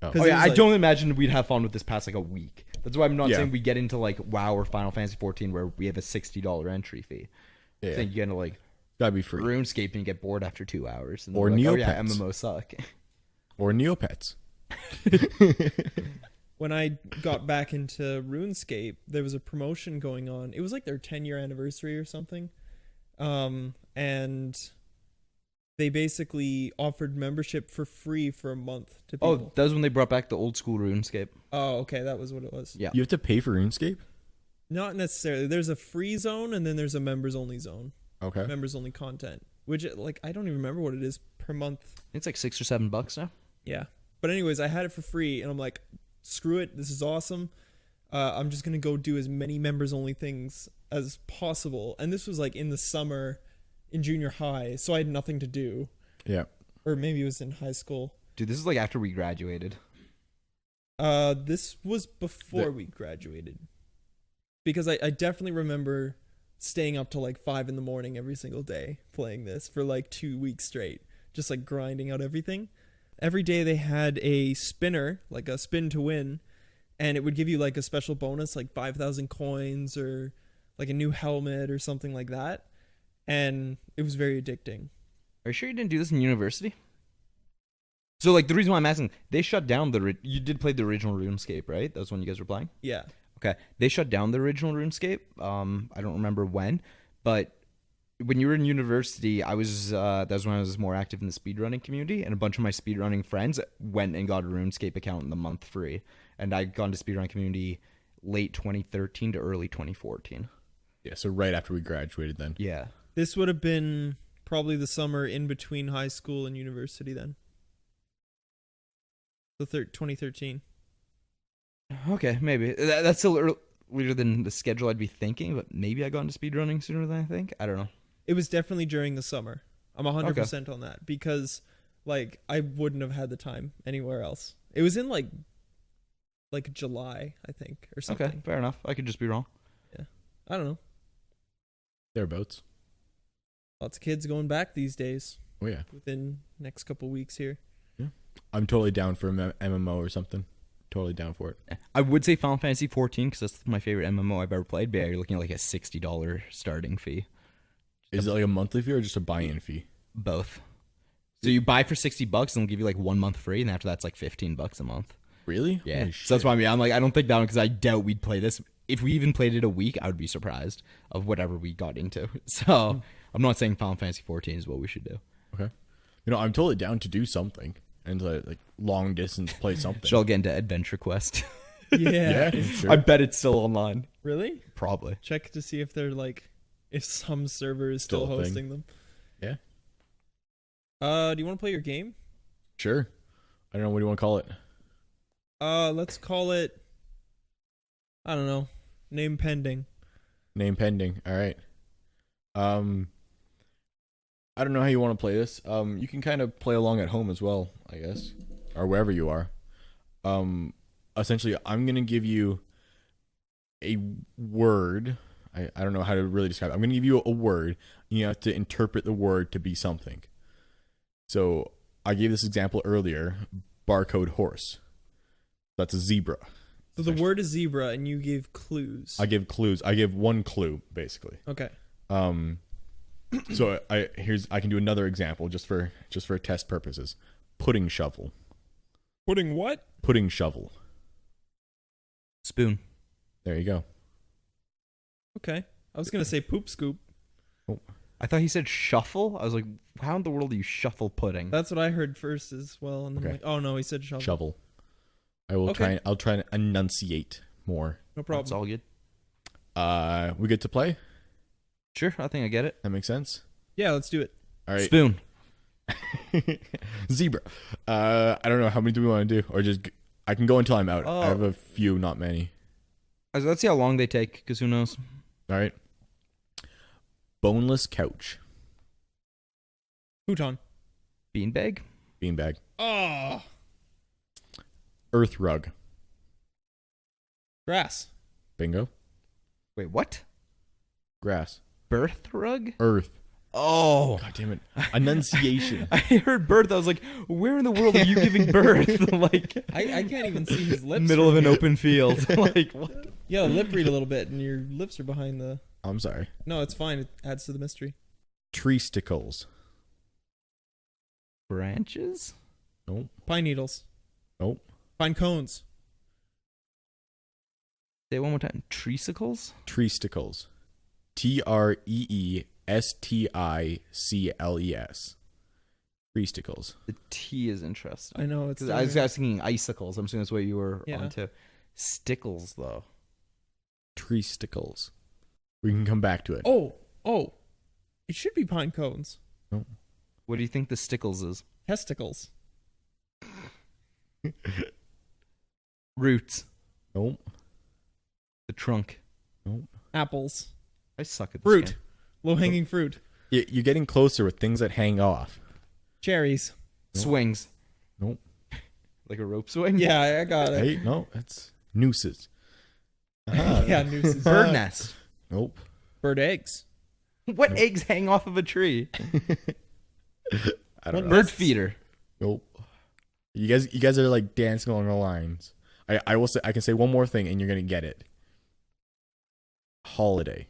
Oh. 'Cause Oh it yeah, was, I like- don't imagine we'd have fun with this past like a week. That's why I'm not Yeah. saying we get into like WoW or Final Fantasy 14 where we have a $60 entry fee. Yeah, I think you get into like gotta be free. RuneScape and you get bored after 2 hours. And Or they're like, oh yeah, Neopets. MMOs suck. Or Neopets. When I got back into RuneScape, there was a promotion going on. It was like their 10-year anniversary or something. And they basically offered membership for free for a month to people. Oh, that was when they brought back the old school RuneScape. Oh, okay, that was what it was. Yeah. You have to pay for RuneScape. Not necessarily. There's a free zone, and then there's a members-only zone. Okay. Members-only content. Which, like, I don't even remember what it is per month. It's like $6 or $7 now. Yeah. But anyways, I had it for free, and I'm like, screw it. This is awesome. I'm just going to go do as many members-only things as possible. And this was, like, in the summer in junior high, so I had nothing to do. Yeah. Or maybe it was in high school. Dude, this is like after we graduated. This was before we graduated. Because I definitely remember staying up till like 5 a.m. every single day playing this for like 2 weeks straight. Just like grinding out everything. Every day they had a spinner, like a spin to win, and it would give you like a special bonus, like 5,000 coins or like a new helmet or something like that. And it was very addicting. Are you sure you didn't do this in university? So, like, the reason why I'm asking, they shut down you did play the original RuneScape, right? That was when you guys were playing? Yeah. Okay. They shut down the original RuneScape. I don't remember when, but when you were in university, that was when I was more active in the speedrunning community, and a bunch of my speedrunning friends went and got a RuneScape account in the month free. And I got into speedrunning community late 2013 to early 2014. Yeah. So right after we graduated, then. Yeah. This would have been probably the summer in between high school and university then. The 2013. Okay, maybe. That's still earlier than the schedule I'd be thinking, but maybe I got into speedrunning sooner than I think. I don't know. It was definitely during the summer. I'm 100% on that because like I wouldn't have had the time anywhere else. It was in like July, I think, or something. Okay, fair enough. I could just be wrong. Yeah. I don't know. Thereabouts. Lots of kids going back these days Oh yeah. within next couple weeks here. I'm totally down for an MMO or something. Totally down for it. I would say Final Fantasy 14 because that's my favorite MMO I've ever played, but yeah, you're looking at like a $60 starting fee. Is it like a monthly fee or just a buy-in fee? Both. So you buy for $60 and they'll give you like 1 month free, and after that's like $15 a month. Really? Yeah. Holy So that's shit. why I'm like, I don't think that one because I doubt we'd play this. If we even played it a week, I would be surprised of whatever we got into. So I'm not saying Final Fantasy 14 is what we should do. Okay. You know, I'm totally down to do something and like long distance play something. Should I get into Adventure Quest? Yeah. Yeah, sure. I bet it's still online. Really? Probably. Check to see if they're like, if some server is still Still a thing. hosting them. Yeah. Do you want to play your game? Sure. I don't know. What do you want to call it? Let's call it, I don't know, name pending. Name pending. All right. I don't know how you want to play this. You can kind of play along at home as well, I guess, or wherever you are. Essentially, I'm gonna give you a word. I don't know how to really describe it. I'm gonna give you a word. You have to interpret the word to be something. So I gave this example earlier. Barcode horse. That's a zebra. So the word is zebra, and you gave clues. I give clues. I give one clue basically. Okay. So I can do another example just for test purposes. Pudding shovel. Pudding what? Pudding shovel. Spoon. There you go. Okay. I was gonna say poop scoop. I thought he said shuffle. I was like, how in the world do you shuffle pudding? That's what I heard first as well, and then I'm Okay. like, oh no, he said shovel. Shovel. I will Okay. I'll try and enunciate more. No It's problem. all good. We get to play? Sure, I think I get it. That makes sense. Yeah, let's do it. All right. Spoon. Zebra. I don't know how many do we want to do, or just I can go until I'm out. Oh. I have a few, not many. Let's see how long they take, because who knows? All right. Boneless couch. Futon. Beanbag. Beanbag. Oh. Earth rug. Grass. Bingo. Wait, what? Grass. Birth rug? Earth. Oh. God damn it. Enunciation. I heard birth. I was like, where in the world are you giving birth? Like, I can't even see his lips. middle of from an here. open field. Like, what? Yeah, lip read a little bit, and your lips are behind the. I'm sorry. No, it's fine. It adds to the mystery. Tree stickles. Branches? Nope. Pine needles. Nope. Pine cones. Say it one more time. Treesicles? Tree stickles. TREESTICLES. Tree stickles. The T is interesting. I know it's. Because I was thinking icicles. I'm assuming that's what you were Yeah. onto. Stickles, though. Tree stickles. We can come back to it. Oh. It should be pine cones. What do you think the stickles is? Testicles. Roots. Nope. The trunk. Nope. Apples. I suck at this Fruit. game. Low hanging fruit. You're getting closer with things that hang off. Cherries. Nope. Swings. Nope. Like a rope swing? Yeah, I got it. Hey, no, that's nooses. Yeah, nooses. Bird nest. Nope. Bird eggs. What eggs hang off of a tree? I don't know. Bird feeder. Nope. You guys are like dancing along the lines. I will say I can say one more thing and you're gonna get it. Holiday.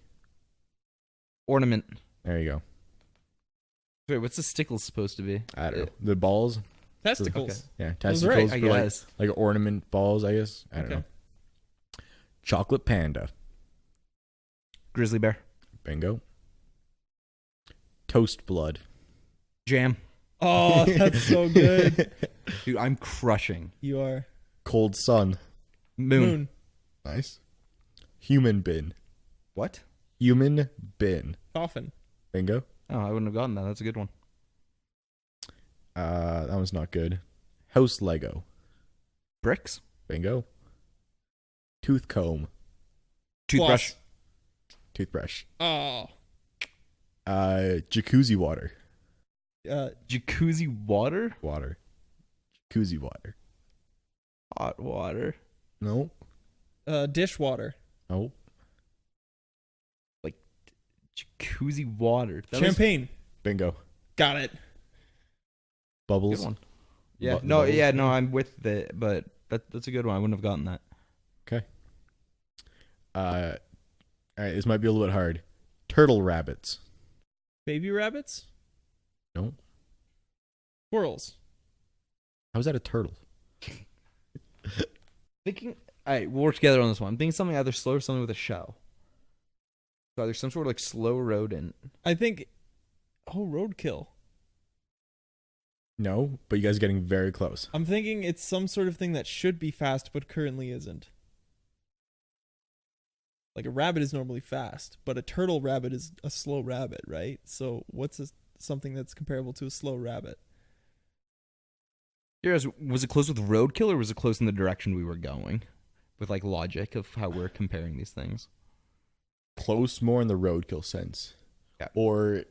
Ornament. There you go. Wait, what's the stickles supposed to be? I don't know. The balls. Testicles. Okay. Yeah, That's testicles right, I for like, guess. like ornament balls, I guess. I don't Okay. know. Chocolate panda. Grizzly bear. Bingo. Toast blood. Jam. Oh, that's so good. Dude, I'm crushing. You are. Cold sun. Moon. Nice. Human bin. What? Human bin. Coffin. Bingo. Oh, I wouldn't have gotten that. That's a good one. That one's not good. House Lego. Bricks. Bingo. Tooth comb. Toothbrush. Toothbrush. Oh. Jacuzzi water. Jacuzzi water. Water. Jacuzzi water. Hot water. Nope. Dishwater. Nope. Jacuzzi water. That was Champagne. Bingo. Got it. a Bubbles. good one. Yeah. Bu- No. bubbles. Yeah. No. I'm with it, but that's a good one. I wouldn't have gotten that. Okay. All right. This might be a little bit hard. Turtle rabbits. Baby rabbits. No. Squirrels. How's that a turtle? Thinking. All right, we'll work together on this one. I'm thinking something either slow or something with a shell. So either some sort of like slow rodent. I think Oh, roadkill. No, but you guys are getting very close. I'm thinking it's some sort of thing that should be fast but currently isn't. Like a rabbit is normally fast, but a turtle rabbit is a slow rabbit, right? So what's something that's comparable to a slow rabbit? Here's, was it close with roadkill or was it close in the direction we were going? With like logic of how we're comparing these things. Close more in the roadkill sense. Yeah. Or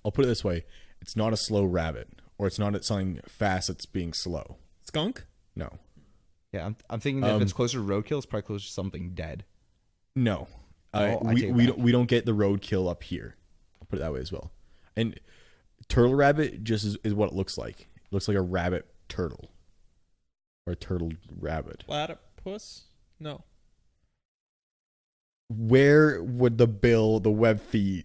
I'll put it this way. It's not a slow rabbit. Or it's not something fast that's being slow. Skunk? No. Yeah, I'm thinking that if it's closer to roadkill, it's probably closer to something dead. No. I take we that. don't, we don't get the roadkill up here. I'll put it that way as well. And turtle rabbit just is what it looks like. It looks like a rabbit turtle. Or a turtle rabbit. Platypus? No. Where would the web feet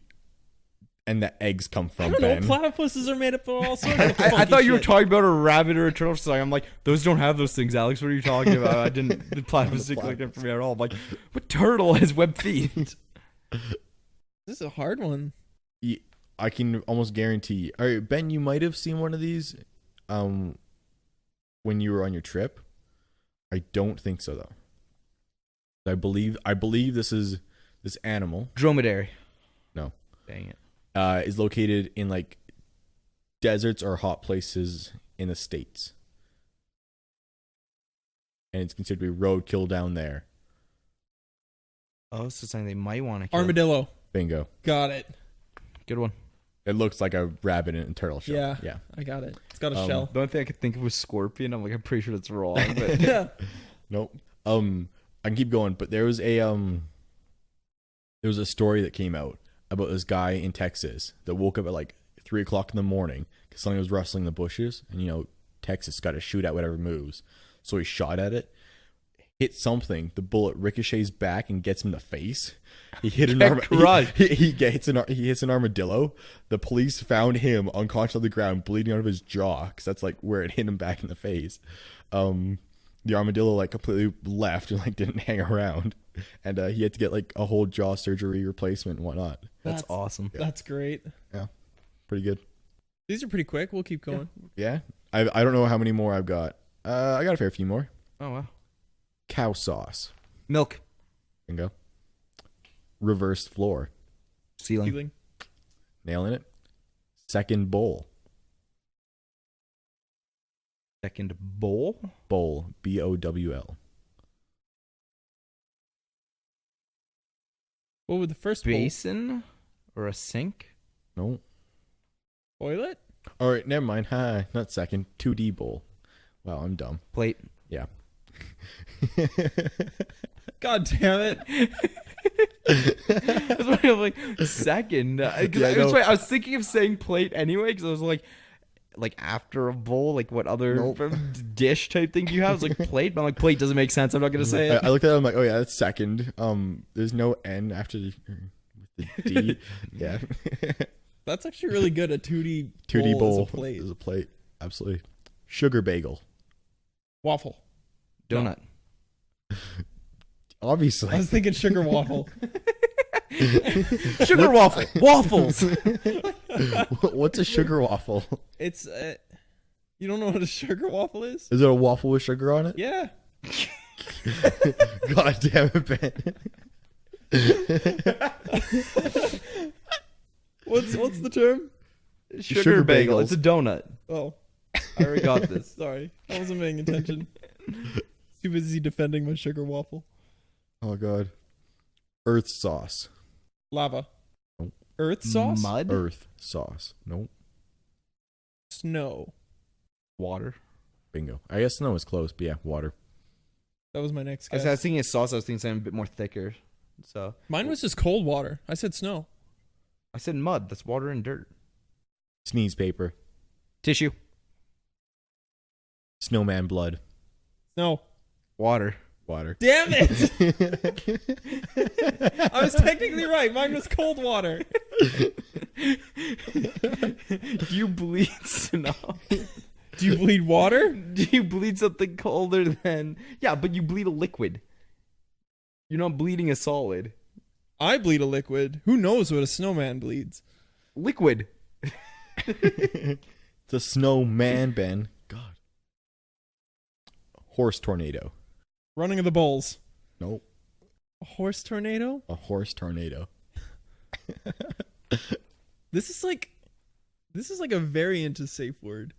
and the eggs come I from, don't Ben? know. Platypuses are made up of all sorts of I funky thought you were shit. talking about a rabbit or a turtle. So I'm like, those don't have those things, Alex. What are you talking about? I didn't. The platypus didn't look different for me at all. I'm like, what turtle has web feet? This is a hard one. I can almost guarantee. All right, Ben, you might have seen one of these when you were on your trip. I don't think so though. I believe this animal Dromedary. No. Dang it. Is located in like deserts or hot places in the States. And it's considered to be roadkill down there. Oh, so something they might want to kill. Armadillo. Bingo. Got it. Good one. It looks like a rabbit in a turtle shell. Yeah. Yeah. I got it. It's got a shell. The only thing I could think of was scorpion. I'm like, I'm pretty sure that's wrong. But Yeah. Nope. I can keep going, but there was a story that came out about this guy in Texas that woke up at like 3:00 in the morning because something was rustling in the bushes, and Texas got to shoot at whatever moves. So he shot at it, hit something. The bullet ricochets back and gets him in the face. He hit an he hits an armadillo. The police found him unconscious on the ground, bleeding out of his jaw because that's like where it hit him back in the face. The armadillo like completely left and like didn't hang around, and he had to get like a whole jaw surgery replacement and whatnot. that's awesome. That's great. Yeah, pretty good. These are pretty quick. We'll keep going. Yeah, I don't know how many more I've got. I got a fair few more. Oh wow. Cow sauce. Milk. Bingo. Reversed floor. Ceiling. Feeling. Nailing it. Second bowl. Second bowl. Bowl. BOWL. What would the first bowl? Basin or a sink. No. Toilet? All right, never mind. Hi, not second. 2D bowl. Wow, I'm dumb. Plate. Yeah. God damn it. That's why I'm like second. That's why I was thinking of saying plate anyway because I was like after a bowl, like what other dish type thing do you have? It's like plate, but I'm like plate doesn't make sense. I'm not gonna say it. I looked at it. I'm like, oh yeah, that's second. There's no N after the D. Yeah. That's actually really good. A 2D 2D bowl is a plate. is a plate. Absolutely. Sugar bagel. Waffle. Donut. Obviously. I was thinking sugar waffle. Sugar waffle. Waffles. What's a sugar waffle? It's you don't know what a sugar waffle is? Is it a waffle with sugar on it? Yeah. God damn it, Ben. What's the term? Sugar bagel. bagels. It's a donut. Oh, I already got this. sorry. I wasn't paying attention. Too busy defending my sugar waffle. Oh god. Earth sauce. Lava. Nope. Earth sauce? Mud. Earth sauce. Nope. Snow. Water. Bingo. I guess snow is close, but yeah, water. That was my next I guess. was thinking of sauce. I was thinking something a bit more thicker. So Mine was just cold water. I said snow. I said mud. That's water and dirt. Sneeze paper. Tissue. Snowman blood. No. Water. Water. Damn it! I was technically right. Mine was cold water. You bleed snow. Do you bleed water? Do you bleed something colder than... Yeah, but you bleed a liquid. You're not bleeding a solid. I bleed a liquid. Who knows what a snowman bleeds? Liquid. It's a snowman, Ben. God. Horse tornado. Running of the bulls. Nope. A horse tornado? A horse tornado. This is like a variant of safe word.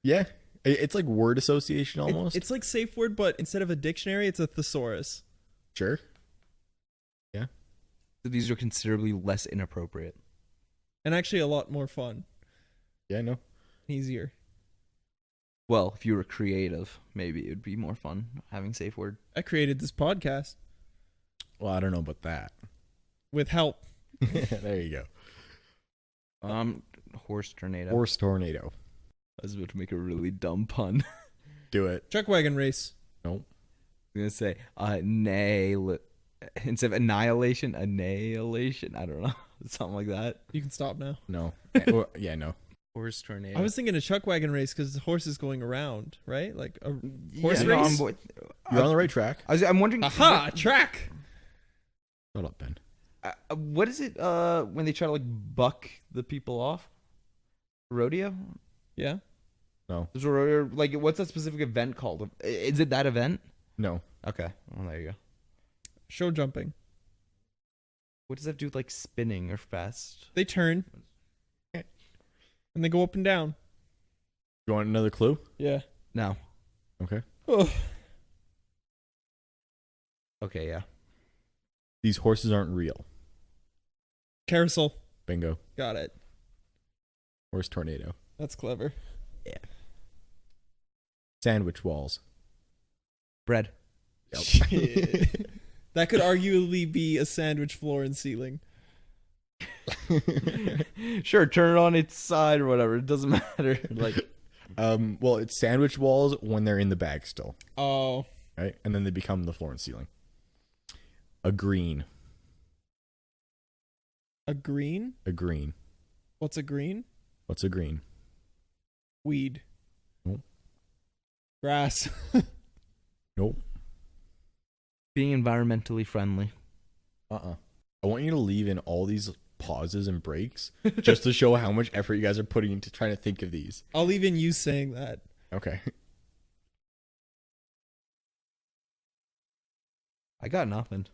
Yeah. It's like word association almost. It's like safe word, but instead of a dictionary, it's a thesaurus. Sure. Yeah. So these are considerably less inappropriate. And actually a lot more fun. Yeah, I know. Easier. Well, if you were creative, maybe it would be more fun having safe word. I created this podcast Well, I don't know about that. with help. There you go. Horse tornado. Horse tornado. I was about to make a really dumb pun. Do it. Chuck wagon race. Nope. I'm gonna say instead of annihilation, annihilation. I don't know, something like that. You can stop now. No. Yeah, no. Horse tornado. I was thinking a chuck wagon race because the horse is going around, right? Like a horse no, race. You're on the right track. I'm wondering. Aha! Track. Shut up, Ben. What is it when they try to like buck the people off? Rodeo? Yeah. No. There's a rodeo, like what's that specific event called? Is it that event? No. Okay. Well, there you go. Show jumping. What does that do with like spinning or fast? They turn. And they go up and down. You want another clue? Yeah. No. Okay. Oh. Okay, yeah. These horses aren't real. Carousel. Bingo. Got it. Horse tornado. That's clever. Yeah. Sandwich walls. Bread. Shit. That could arguably be a sandwich floor and ceiling. Sure, turn it on its side or whatever. It doesn't matter. Like, well, it's sandwich walls when they're in the bag still, Oh. right? And then they become the floor and ceiling. A green. A green? A green. What's a green? What's a green? Weed. Nope. Grass. Nope. Being environmentally friendly. I want you to leave in all these pauses and breaks just to show how much effort you guys are putting into trying to think of these. I'll leave in you saying that. Okay. I got nothing.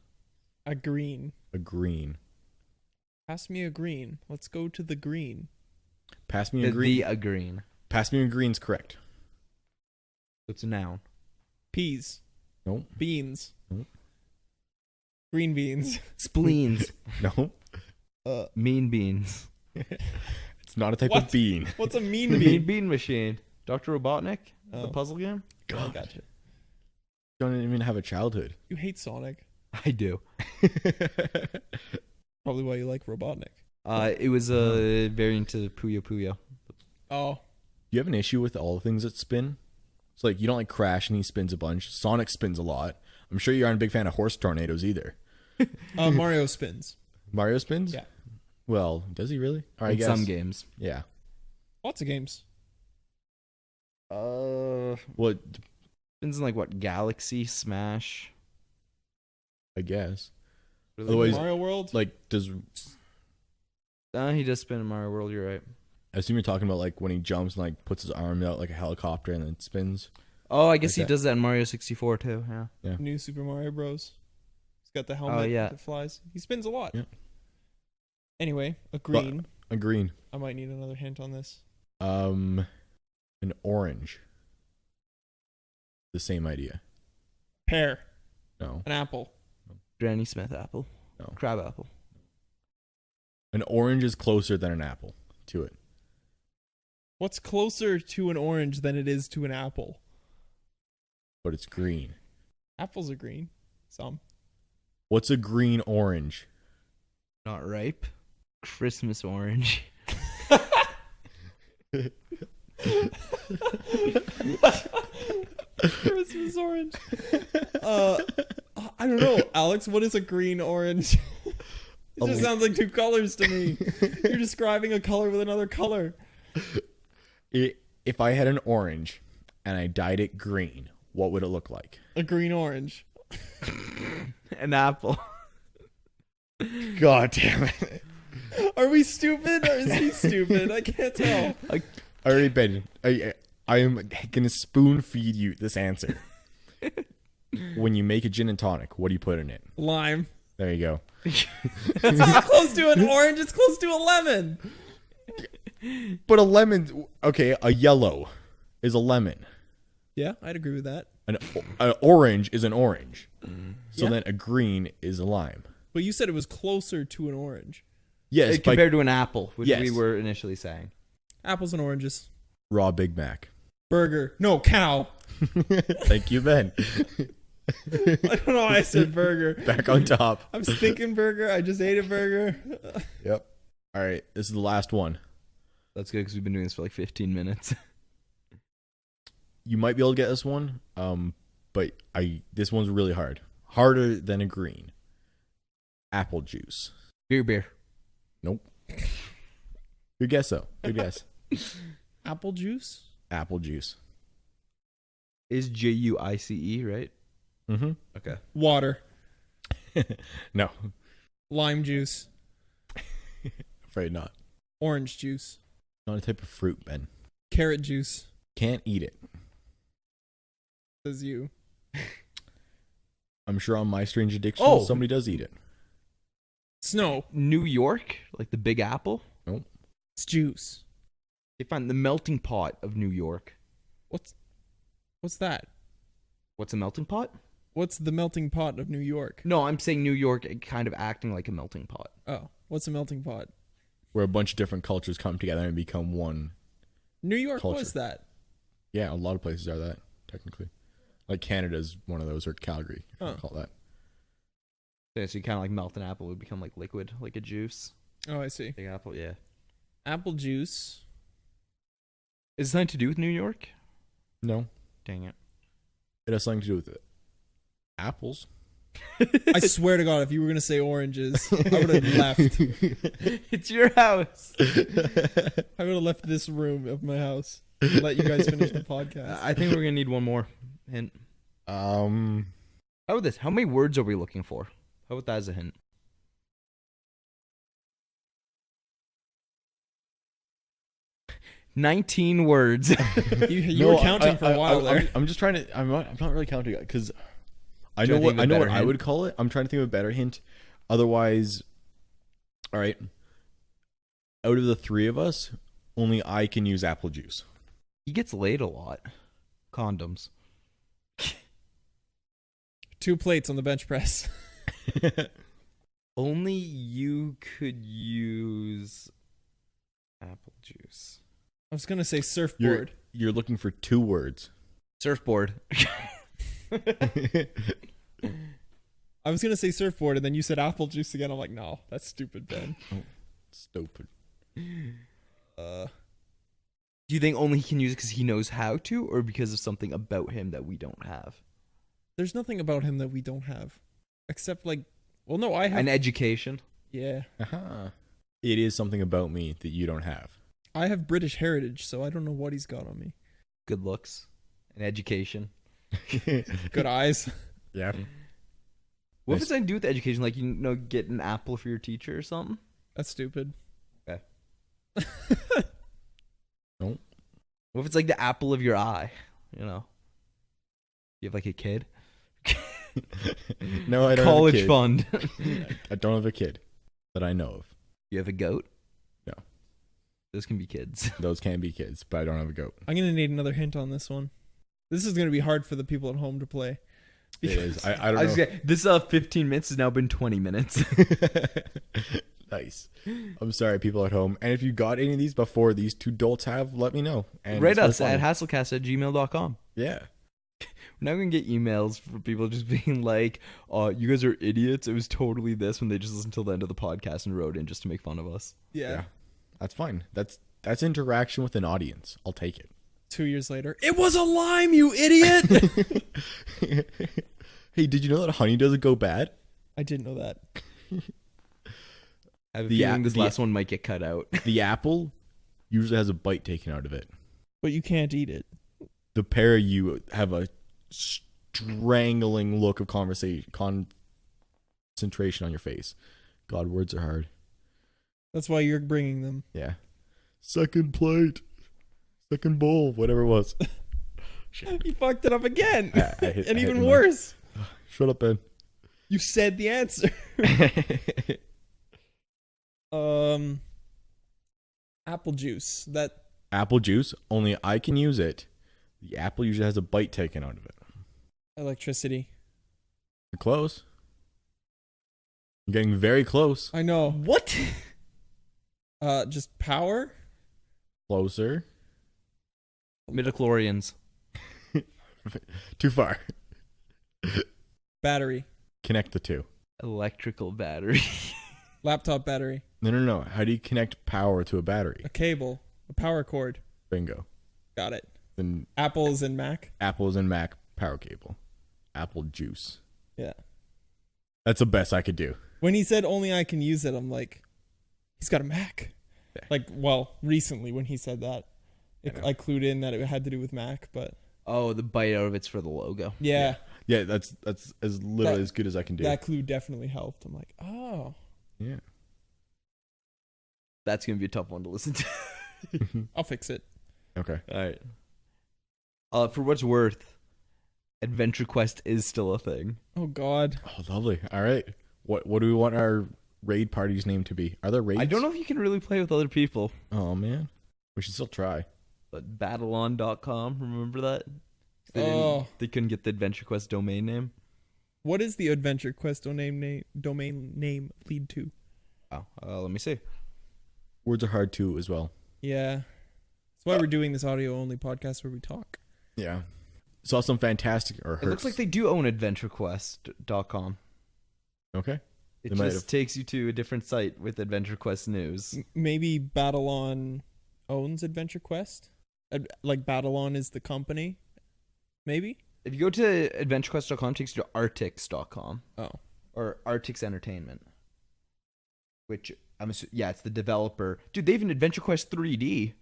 A green. A green. Pass me a green. Let's go to the green. Pass me a green. A green. Pass me a green's correct. It's a noun. Peas. Nope. Beans. Nope. Green beans. Spleens. No. Mean beans. It's not a type What? of bean. What's a mean Mean bean? Bean Machine. Dr. Robotnik? The Oh. puzzle game? I gotcha. Don't even have a childhood. You hate Sonic. I do. Probably why you like Robotnik. It was a variant to Puyo Puyo. Oh. You have an issue with all the things that spin? It's like you don't like Crash and he spins a bunch. Sonic spins a lot. I'm sure you aren't a big fan of horse tornadoes either. Mario spins. Mario spins? Yeah. Well, does he really? Or I In guess. some games. Yeah. Lots of games. Well, Spins in like what? Galaxy, Smash. I guess. Really? Otherwise, Mario World? like, does He does spin in Mario World, you're right. I assume you're talking about like when he jumps and like puts his arm out like a helicopter and then spins. Oh, I guess Like he that. does that in Mario 64 too, yeah. New Super Mario Bros. He's got the helmet Oh, yeah. that flies. He spins a lot. Yeah. Anyway, a green. A green. I might need another hint on this. An orange. The same idea. Pear. No. An apple. Granny Smith apple. No. Crab apple. An orange is closer than an apple to it. What's closer to an orange than it is to an apple? But it's green. Apples are green. Some. What's a green orange? Not ripe. Christmas orange. Christmas orange. I don't know, Alex. What is a green orange? It just sounds like two colors to me. You're describing a color with another color. If I had an orange and I dyed it green, what would it look like? A green orange. An apple. God damn it. Are we stupid or is he stupid? I can't tell. All right, Ben. I am gonna spoon feed you this answer. When you make a gin and tonic, what do you put in it? Lime. There you go. It's not close to an orange. It's close to a lemon. But a lemon, okay, a yellow is a lemon. Yeah, I'd agree with that. An orange is an orange. So Yeah. then a green is a lime. But you said it was closer to an orange. Yes, by Compared to an apple, which Yes. we were initially saying. Apples and oranges. raw Big Mac. Burger. No, cow. Thank you, Ben. I don't know why I said burger. Back on top. I was thinking burger. I just ate a burger. Yep. All right, this is the last one. That's good because we've been doing this for like 15 minutes. You might be able to get this one, but this one's really hard. Harder than a green. Apple juice. Beer. Nope. Good guess, though. Good guess. Apple juice? Apple juice. Is Juice, right? Mm-hmm. Okay. Water. No. Lime juice. Afraid not. Orange juice. Not a type of fruit, Ben. Carrot juice. Can't eat it. Says you. I'm sure on My Strange Addiction, Oh. somebody does eat it. Snow. New York, like the Big Apple. Nope. It's juice. They find the melting pot of New York. What's that? What's a melting pot? What's the melting pot of New York? No, I'm saying New York kind of acting like a melting pot. Oh, what's a melting pot? Where a bunch of different cultures come together and become one. New York Culture. was that. Yeah, a lot of places are that, technically. Like Canada's one of those, or Calgary, if you Oh. call that. Yeah, so you kind of like melt an apple, it would become like liquid, like a juice. Oh, I see. Big Apple, yeah. Apple juice. Is it something to do with New York? No. Dang it. It has something to do with it. Apples. I swear to God, if you were going to say oranges, I would have left. It's your house. I would have left this room of my house. Let you guys finish the podcast. I think we're gonna need one more hint. How about this? How many words are we looking for? How about that as a hint? $19 words. You were counting for a while there. I'm just trying to. I'm not really counting it because I Trying know to think what of a better I hint. would call it. I'm trying to think of a better hint. Otherwise, all right. Out of the three of us, only I can use apple juice. He gets laid a lot. Condoms. 2 plates on the bench press. Only you could use apple juice. I was going to say surfboard. You're looking for 2 words. Surfboard. I was going to say surfboard, and then you said apple juice again. I'm like, no, that's stupid, Ben. Stupid. Do you think only he can use it because he knows how to, or because of something about him that we don't have? There's nothing about him that we don't have. Except, like, well, no, I have. An education. Yeah. Uh-huh. It is something about me that you don't have. I have British heritage, so I don't know what he's got on me. Good looks. An education. Good eyes. Yeah. What if Nice. it's something to do with education? Like, you know, get an apple for your teacher or something? That's stupid. Okay. Nope. What if it's like the apple of your eye? You know? You have like a kid? No, I don't College have a kid. fund. I don't have a kid that I know of. You have a goat? No. Those can be kids. Those can be kids, but I don't have a goat. I'm going to need another hint on this one. This is going to be hard for the people at home to play. It is. I don't know. This 15 minutes has now been 20 minutes. Nice. I'm sorry, people at home. And if you got any of these before these 2 dolts have, let me know. And Write it's us at fun. HastleCast@gmail.com. Yeah. We're now going to get emails for people just being like, you guys are idiots. It was totally this, when they just listened till the end of the podcast and wrote in just to make fun of us. Yeah. That's fine. That's interaction with an audience. I'll take it. 2 years later. It was a lime, you idiot! Hey, did you know that honey doesn't go bad? I didn't know that. I have a The feeling a- this the- last one might get cut out. The apple usually has a bite taken out of it. But you can't eat it. The pair of you have a strangling look of concentration on your face. God, words are hard. That's why you're bringing them. Yeah. Second plate. Second bowl. Whatever it was. You fucked it up again. And I even hit worse. Shut up, Ben. You said the answer. Apple juice. That Apple juice. Only I can use it. The apple usually has a bite taken out of it. electricity. You're close. You're getting very close. I know. What? Just power? Closer. Midichlorians. Too far. Battery. Connect the two. Electrical battery. Laptop battery. No. How do you connect power to a battery? A cable. A power cord. Bingo. Got it. Then Apples and Mac. Apples and Mac power cable. Apple juice. Yeah. That's the best I could do. When he said only I can use it, I'm like, he's got a Mac. Yeah. Like, well, recently when he said that, I know. I clued in that it had to do with Mac, but Oh, the bite out of it's for the logo. yeah, Yeah, that's as literally as good as I can do. that clue definitely helped. I'm like, oh, Yeah. That's going to be a tough one to listen to. I'll fix it. Okay. All right. For what's worth, Adventure Quest is still a thing. Oh God. Oh, lovely. All right. What do we want our raid party's name to be? Are there raids? I don't know if you can really play with other people, Oh man, we should still try. but battleon.com, remember that? Oh. They couldn't get the Adventure Quest domain name. What is the Adventure Quest domain name lead to? Oh, let me see. Words are hard too, as well. Yeah, that's why we're doing this audio only podcast where we talk. Yeah. Saw some fantastic It looks like they do own adventurequest.com. Okay. It They might just have. takes you to a different site with Adventure Quest news. Maybe Battleon owns Adventure Quest. Like Battleon is the company. Maybe. If you go to adventurequest.com, it takes you to artix.com. Oh. Or Artix Entertainment. Which, it's the developer. Dude, they have an Adventure Quest 3D.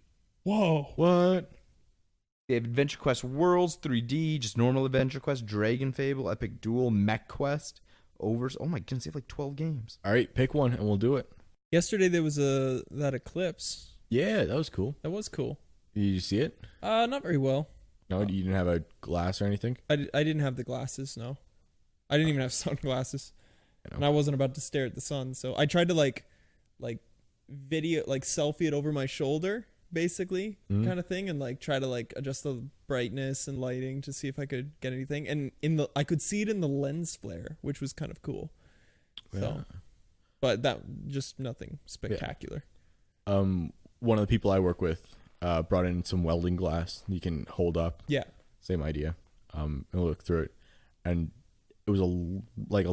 Whoa. What? They have Adventure Quest Worlds 3D, just normal Adventure Quest, Dragon Fable, Epic Duel, Mech Quest, Overs. Oh my goodness, they have like 12 games. All right, pick one and we'll do it. Yesterday there was that eclipse. Yeah, that was cool. That was cool. Did you see it? Not very well. No, you didn't have a glass or anything? I didn't have the glasses. No, I didn't even have sunglasses, I know. and I wasn't about to stare at the sun. So I tried to like video, like selfie it over my shoulder, basically, kind of thing, and like try to like adjust the brightness and lighting to see if I could get anything. And I could see it in the lens flare, which was kind of cool. Yeah. So, but that just nothing spectacular. One of the people I work with brought in some welding glass you can hold up. Yeah. Same idea. And we'll look through it, and it was a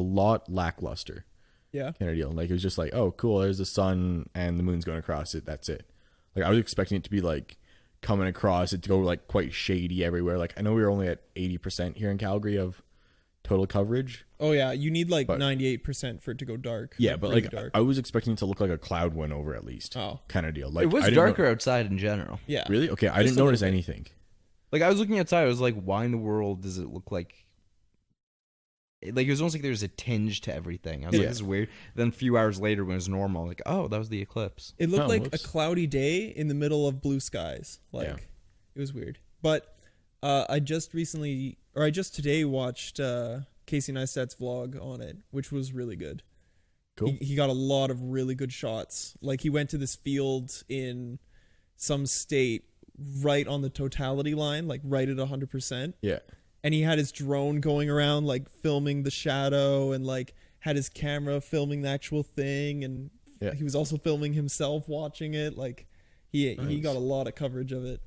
lot lackluster Yeah. kind of deal. Like it was just like, oh, cool. There's the sun and the moon's going across it. That's it. Like I was expecting it to be like coming across it to go like quite shady everywhere. Like I know we were only at 80% here in Calgary of total coverage. Oh yeah, you need like But- 98% for it to go dark. Yeah, but really like dark. I was expecting it to look like a cloud went over at least. Oh. Kind of deal. Like It was I didn't darker outside in general. Yeah. Really? Okay, I Just didn't a notice little bit. anything. Like, I was looking outside, I was like, why in the world does it look like... Like, it was almost like there was a tinge to everything. I was like, Yeah. this is weird. Then a few hours later, when it was normal, like, oh, that was the eclipse. It looked Oh, like whoops. a cloudy day in the middle of blue skies. Like Yeah. it was weird. But I just today watched Casey Neistat's vlog on it, which was really good. Cool. He got a lot of really good shots. Like he went to this field in some state right on the totality line, like right at 100%. Yeah. And he had his drone going around like filming the shadow, and like had his camera filming the actual thing, and Yeah. he was also filming himself watching it. Like he Nice. got a lot of coverage of it.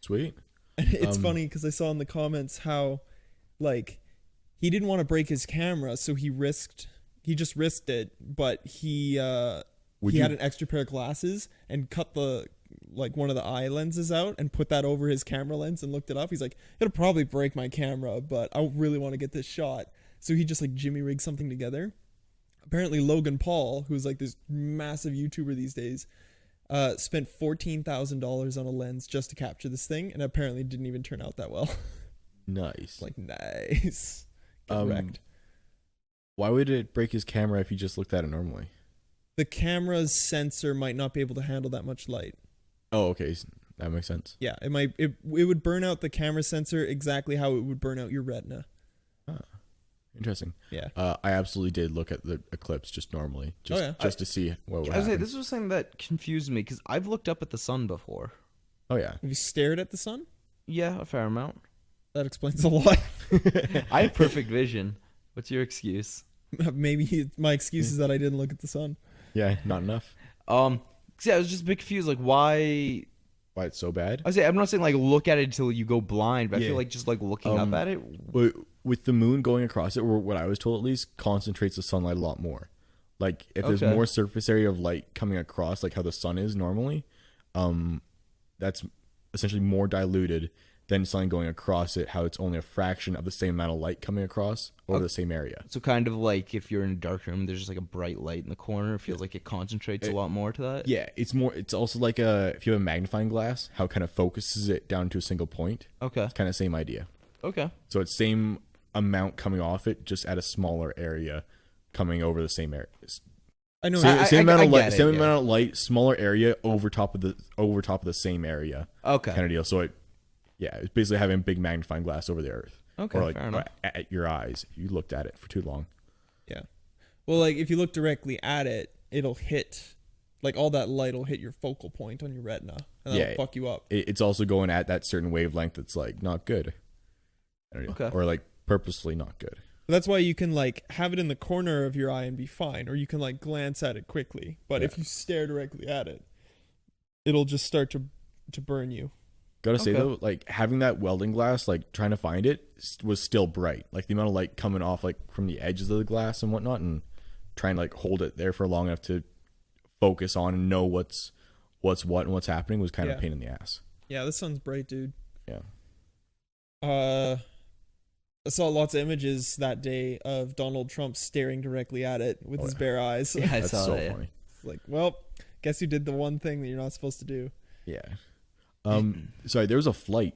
Sweet. And it's funny because I saw in the comments how like he didn't want to break his camera, so he just risked it, but he had an extra pair of glasses and cut one of the eye lenses out and put that over his camera lens and looked it up. He's like, it'll probably break my camera, but I really want to get this shot. So he just like jimmy rigged something together. Apparently Logan Paul, who's like this massive YouTuber these days, spent $14,000 on a lens just to capture this thing, and apparently it didn't even turn out that well. Nice. Like, nice. Get wrecked. Why would it break his camera if he just looked at it normally? the camera's sensor might not be able to handle that much light. Oh, okay. That makes sense. Yeah, it would burn out the camera sensor exactly how it would burn out your retina. Interesting. Yeah. I absolutely did look at the eclipse just normally, just to see what would I was happen. say this was something that confused me because I've looked up at the sun before. Oh yeah. Have you stared at the sun? Yeah, a fair amount. That explains a lot. I have perfect vision. What's your excuse? Maybe my excuse is that I didn't look at the sun. Yeah, not enough. Yeah, I was just a bit confused. Like, why? Why it's so bad? I'm not saying like look at it until you go blind, but I Yeah. feel like just like looking up at it. With the moon going across it, or what I was told at least, concentrates the sunlight a lot more. Like if there's Okay. more surface area of light coming across, like how the sun is normally, that's essentially more diluted than sun going across it. How it's only a fraction of the same amount of light coming across over the same area. So kind of like if you're in a dark room, there's just like a bright light in the corner. It feels like it concentrates a lot more to that. Yeah, it's more. It's also like if you have a magnifying glass, how it kind of focuses it down to a single point. Okay. It's kind of same idea. Okay. So it's same amount coming off it, just at a smaller area, coming over the same area. I know. Same amount of light, get it, amount of light, smaller area over top of the same area. Okay. Kind of deal. So it's basically having a big magnifying glass over the Earth. Okay, Or like fair enough. at your eyes if you looked at it for too long. Yeah. Well, like if you look directly at it, it'll hit, like all that light will hit your focal point on your retina, and that'll fuck you up. It's also going at that certain wavelength that's like not good. I don't know. Okay. Or like purposely not good. That's why you can like have it in the corner of your eye and be fine, or you can like glance at it quickly. But if you stare directly at it, it'll just start to burn you. Gotta say though, like having that welding glass, like trying to find it was still bright. Like the amount of light coming off like from the edges of the glass and whatnot, and trying to like hold it there for long enough to focus on and know what's what and what's happening was kind of a pain in the ass. Yeah, this sun's bright, dude. Yeah. I saw lots of images that day of Donald Trump staring directly at it with his bare eyes. Yeah, I That's saw so that. funny. It's like, well, guess you did the one thing that you're not supposed to do. Yeah. Sorry, there was a flight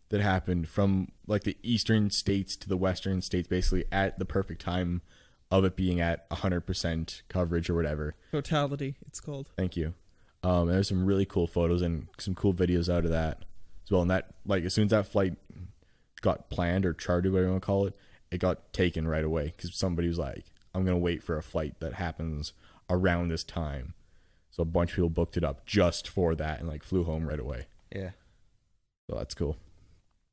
that happened from like the eastern states to the western states, basically at the perfect time of it being at 100% coverage or whatever. Totality, it's called. Thank you. And there's some really cool photos and some cool videos out of that as well. And that, like, as soon as that flight got planned or chartered, whatever you want to call it, it got taken right away because somebody was like, I'm going to wait for a flight that happens around this time. So a bunch of people booked it up just for that and like flew home right away. Yeah. So that's cool.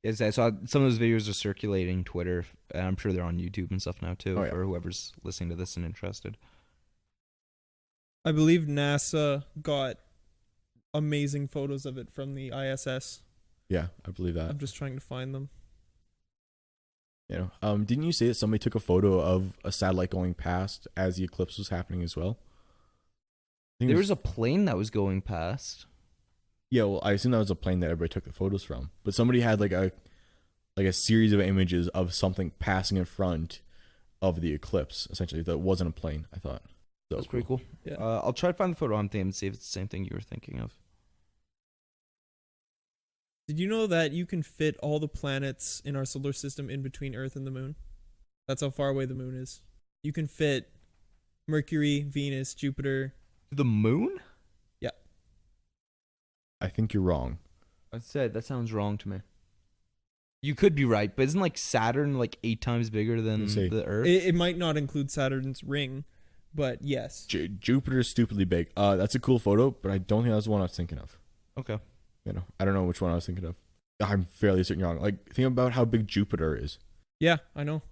Yes, I saw some of those videos are circulating Twitter, and I'm sure they're on YouTube and stuff now too, Oh, yeah. for whoever's listening to this and interested. I believe NASA got amazing photos of it from the ISS. Yeah, I believe that. I'm just trying to find them. You know, didn't you say that somebody took a photo of a satellite going past as the eclipse was happening as well? I think There it was a plane that was going past. Yeah, well, I assume that was a plane that everybody took the photos from. But somebody had like a series of images of something passing in front of the eclipse, essentially. That wasn't a plane, I thought. So That's pretty cool. Yeah. I'll try to find the photo on thing and see if it's the same thing you were thinking of. Did you know that you can fit all the planets in our solar system in between Earth and the moon? That's how far away the moon is. You can fit Mercury, Venus, Jupiter. The moon? Yeah. I think you're wrong. I said that sounds wrong to me. You could be right, but isn't like Saturn like 8 times bigger than Let's see. the Earth? It might not include Saturn's ring, but yes. Jupiter's stupidly big. That's a cool photo, but I don't think that's the one I was thinking of. Okay. You know, I don't know which one I was thinking of. I'm fairly certain you're wrong. Like, think about how big Jupiter is. Yeah, I know.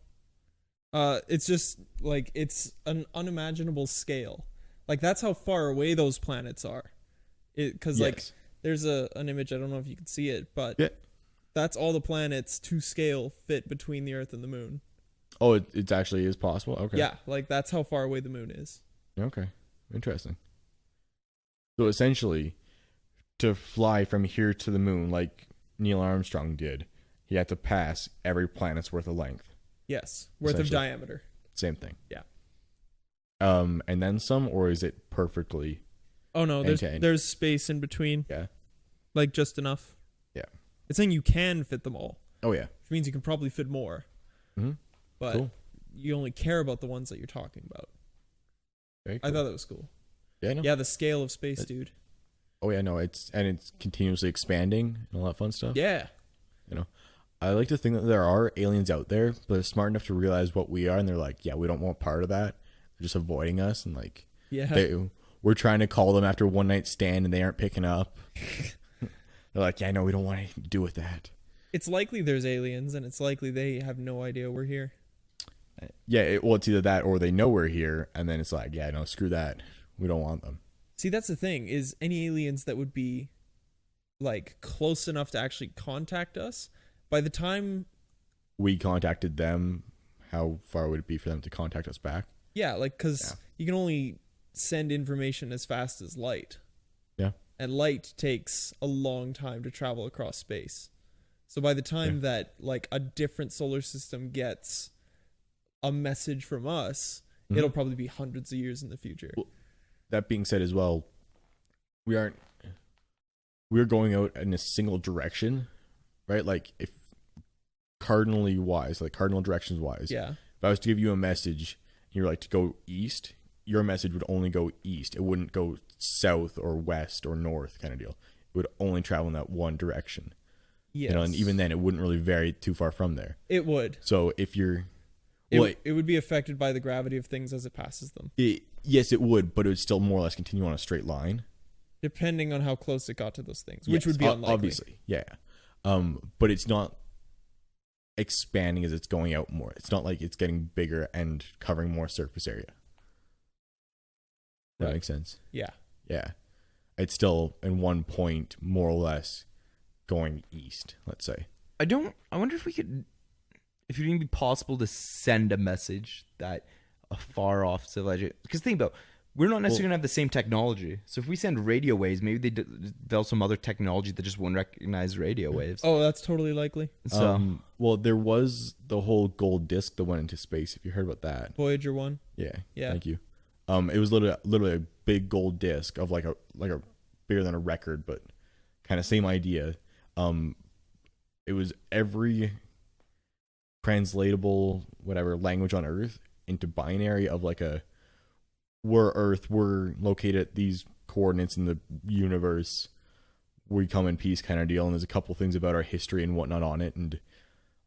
It's just like it's an unimaginable scale. Like that's how far away those planets are. Because like Yes. there's an image, I don't know if you can see it, but Yeah. that's all the planets to scale fit between the Earth and the moon. Oh, it actually is possible? Okay. Yeah, like that's how far away the moon is. Okay. Interesting. So essentially, to fly from here to the moon like Neil Armstrong did, he had to pass every planet's worth of length. Yes, worth of Essentially. diameter. Same thing. Yeah. And then some, or is it perfectly? Oh no, End-to-end. there's space in between, Yeah. like just enough. Yeah. It's saying you can fit them all, Oh yeah. which means you can probably fit more, Mm-hmm. but Cool. you only care about the ones that you're talking about. Very I cool. thought that was cool. Yeah, I know. Yeah, the scale of space, dude. Oh yeah, no, it's continuously expanding and all that fun stuff. Yeah. You know, I like to think that there are aliens out there, but they're smart enough to realize what we are, and they're like, yeah, we don't want part of that. They're just avoiding us, and like, Yeah. we're trying to call them after one night stand, and they aren't picking up. They're like, yeah, no, we don't want anything to do with that. It's likely there's aliens, and it's likely they have no idea we're here. Yeah, it's either that or they know we're here, and then it's like, yeah, no, screw that. We don't want them. See, that's the thing, is any aliens that would be like close enough to actually contact us, by the time We contacted them. How far would it be for them to contact us back? like, because Yeah. you can only send information as fast as light. Yeah. And light takes a long time to travel across space. So by the time that like a different solar system gets a message from us, Mhm. it'll probably be hundreds of years in the future. Well, that being said as well, we're going out in a single direction, right? Like if cardinal directions wise, Yeah. if I was to give you a message and you're like to go east, your message would only go east. It wouldn't go south or west or north kind of deal. It would only travel in that one direction. Yes. You know, and even then it wouldn't really vary too far from there. It would. So if you're It would be affected by the gravity of things as it passes them, yes, it would, but it would still more or less continue on a straight line. depending on how close it got to those things, which Yes, would be unlikely. obviously, yeah. But it's not expanding as it's going out more. It's not like it's getting bigger and covering more surface area. That Right. makes sense. Yeah. Yeah, it's still in one point more or less going east. Let's say. I wonder if it would even be possible to send a message that a far off civilization. Because think about, we're not necessarily gonna have the same technology. So if we send radio waves, maybe they develop some other technology that just won't recognize radio waves. Oh, that's totally likely. So Well, there was the whole gold disc that went into space. If you heard about that, Voyager 1. yeah. Yeah. Thank you. It was literally a big gold disc of like a bigger than a record, but kind of same idea. It was every translatable whatever language on Earth into binary of like we're Earth, we're located at these coordinates in the universe, we come in peace kind of deal, and there's a couple things about our history and whatnot on it, and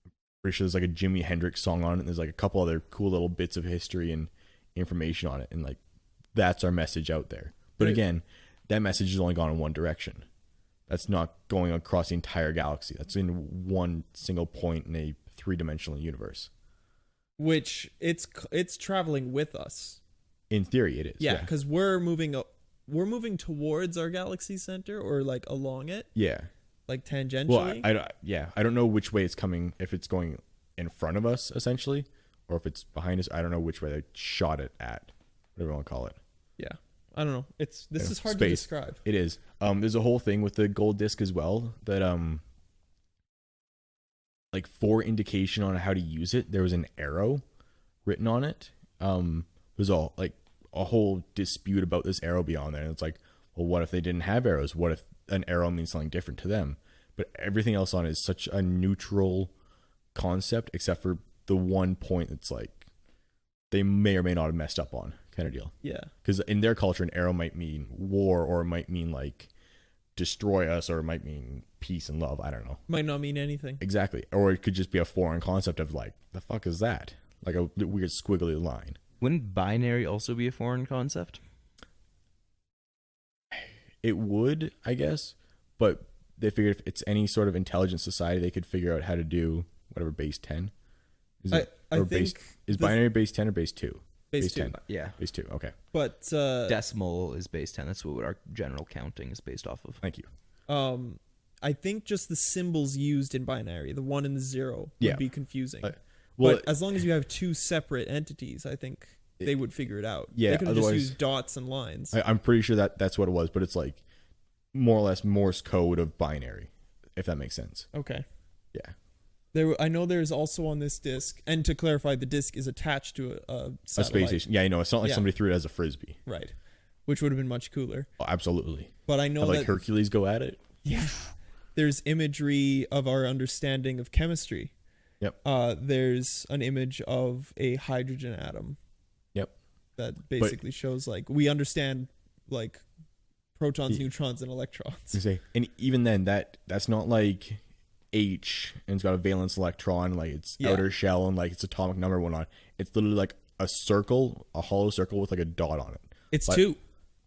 I'm pretty sure there's like a Jimi Hendrix song on it, and there's like a couple other cool little bits of history and information on it, and like that's our message out there. But Right. again, that message has only gone in one direction. That's not going across the entire galaxy. That's in one single point in a three-dimensional universe. Which it's traveling with us. In theory, it is. Yeah, because we're moving towards our galaxy center, or like along it, Yeah. like tangentially. Well, I don't know which way it's coming. If it's going in front of us, essentially, or if it's behind us. I don't know which way they shot it at. Whatever you want to call it. Yeah, I don't know. This is hard to Space. describe. It is. There's a whole thing with the gold disc as well that like for indication on how to use it, there was an arrow written on it. There's all like a whole dispute about this arrow beyond there, and it's like, well, what if they didn't have arrows? What if an arrow means something different to them? But everything else on it is such a neutral concept, except for the one point that's like they may or may not have messed up on kind of deal. Yeah. Because in their culture, an arrow might mean war, or it might mean like destroy us, or it might mean peace and love. I don't know. Might not mean anything. Exactly. Or it could just be a foreign concept of like, the fuck is that? Like a weird squiggly line. wouldn't binary also be a foreign concept? It would, I guess, but they figured if it's any sort of intelligent society, they could figure out how to do whatever base 10. Is it, I or think is binary base 10 or base 2? base 2. 10. Yeah. Base 2, okay. But Decimal is base 10. That's what our general counting is based off of. Thank you. I think just the symbols used in binary, the 1 and the 0, would Yeah. be confusing. Well, but as long as you have two separate entities, I think they would figure it out. Yeah, They could have just otherwise- used dots and lines. I'm pretty sure that's what it was, but it's like more or less Morse code of binary, if that makes sense. Okay. Yeah. I know there's also on this disc, and to clarify, the disc is attached to a A satellite. space station. Yeah, I know. It's not like Yeah. somebody threw it as a frisbee. Right. Which would have been much cooler. Oh, absolutely. But I know Have, that like Hercules go at it. yeah, there's imagery of our understanding of chemistry. Yep. There's an image of a hydrogen atom. Yep. That basically shows like we understand like protons, neutrons, and electrons. You say, and even then, that's not like H and it's got a valence electron, like its outer shell and like its atomic number and whatnot. It's literally like a circle, a hollow circle with like a dot on it. It's two,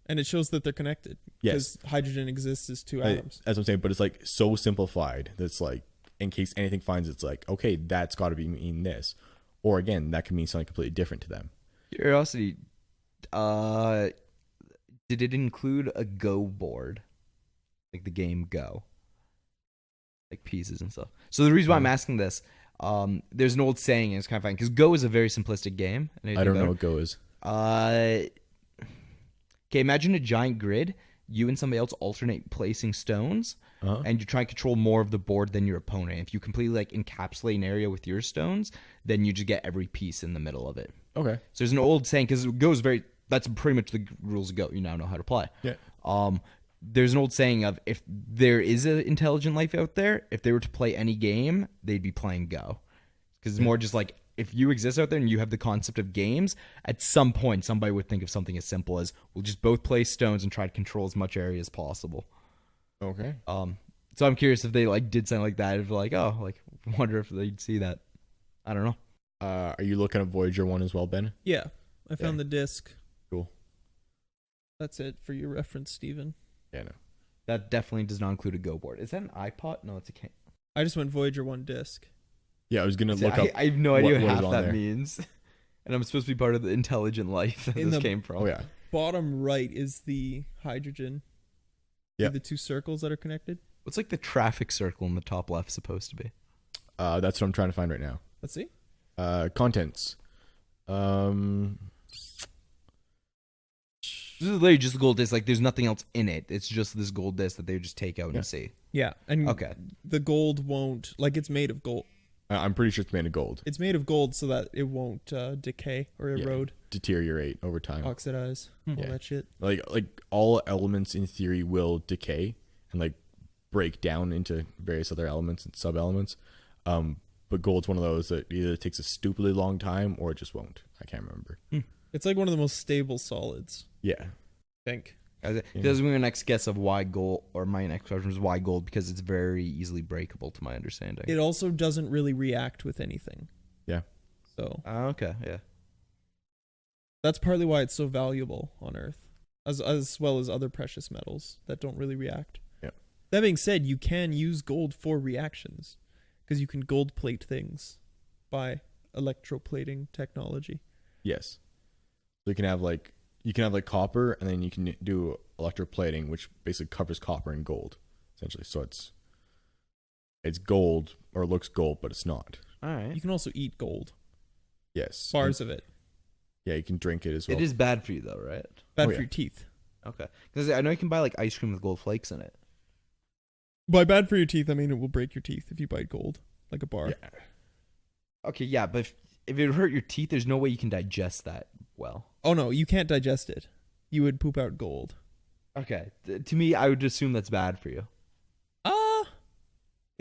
and it shows that they're connected. Yes, because hydrogen exists as two atoms. That's what I'm saying, but it's like so simplified that's like in case anything finds it's like, okay, that's got to mean this, or again, that can mean something completely different to them. Curiosity, did it include a Go board, like the game Go, like pieces and stuff? So the reason why I'm asking this, there's an old saying, and it's kind of funny because Go is a very simplistic game. I don't know what Go is. Okay, imagine a giant grid. You and somebody else alternate placing stones, and you try and control more of the board than your opponent. If you completely like encapsulate an area with your stones, then you just get every piece in the middle of it. Okay. So there's an old saying, because Go is that's pretty much the rules of Go. You now know how to play. Yeah. There's an old saying of, if there is an intelligent life out there, if they were to play any game, they'd be playing Go. Because it's more just like, if you exist out there and you have the concept of games, at some point somebody would think of something as simple as, we'll just both play stones and try to control as much area as possible. Okay. So I'm curious if they like did something like that. If like, oh, like, wonder if they'd see that. I don't know. Are you looking at Voyager 1 as well, Ben? Yeah, I found the disc. Cool. That's it for your reference, Steven. Yeah, no. That definitely does not include a Go board. Is that an iPod? No, it's a can. I just went Voyager 1 disc. Yeah, I was gonna look up. I have no idea what half is on that there. means. And I'm supposed to be part of the intelligent life that this came from. Oh yeah. Bottom right is the hydrogen. Yeah. The two circles that are connected. What's like the traffic circle in the top left supposed to be? That's what I'm trying to find right now. Let's see. Contents. This is literally just a gold disc. Like, there's nothing else in it. It's just this gold disc that they would just take out and see. Yeah, and Okay. the gold won't, like, it's made of gold. I'm pretty sure it's made of gold. It's made of gold so that it won't decay or erode, Deteriorate over time. oxidize, all that shit. Like all elements in theory will decay and like break down into various other elements and sub-elements. But gold's one of those that either takes a stupidly long time or it just won't. I can't remember. It's like one of the most stable solids, Yeah. I think. Does my next guess of why gold, or my next question is why gold, because it's very easily breakable to my understanding. It also doesn't really react with anything. Yeah. So Okay, yeah. that's partly why it's so valuable on Earth, as well as other precious metals that don't really react. Yeah. That being said, you can use gold for reactions because you can gold plate things by electroplating technology. Yes. So you can have like copper, and then you can do electroplating, which basically covers copper and gold, essentially. So it's gold, or it looks gold, but it's not. All right. You can also eat gold. Yes. Bars of it. Yeah, you can drink it as well. It is bad for you, though, right? Bad Oh, for yeah. your teeth. Okay. Because I know you can buy like ice cream with gold flakes in it. By bad for your teeth, I mean it will break your teeth if you bite gold, like a bar. Yeah. Okay, yeah, but if it hurt your teeth, there's no way you can digest that well. Oh no, you can't digest it. You would poop out gold. Okay. To me, I would assume that's bad for you.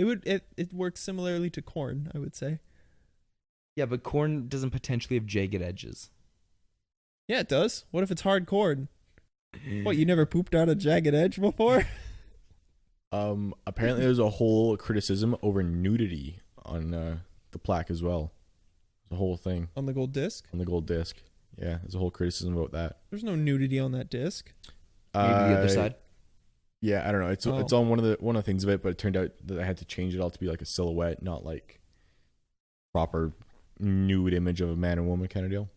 It works similarly to corn, I would say. Yeah, but corn doesn't potentially have jagged edges. Yeah, it does. What if it's hard corn? What, you never pooped out a jagged edge before? Apparently there's a whole criticism over nudity on the plaque as well. The whole thing On the gold disc? on the gold disc. Yeah, there's a whole criticism about that. There's no nudity on that disc. Maybe the other side. Yeah, I don't know. It's on one of the things of it, but it turned out that I had to change it all to be like a silhouette, not like proper nude image of a man and woman kind of deal.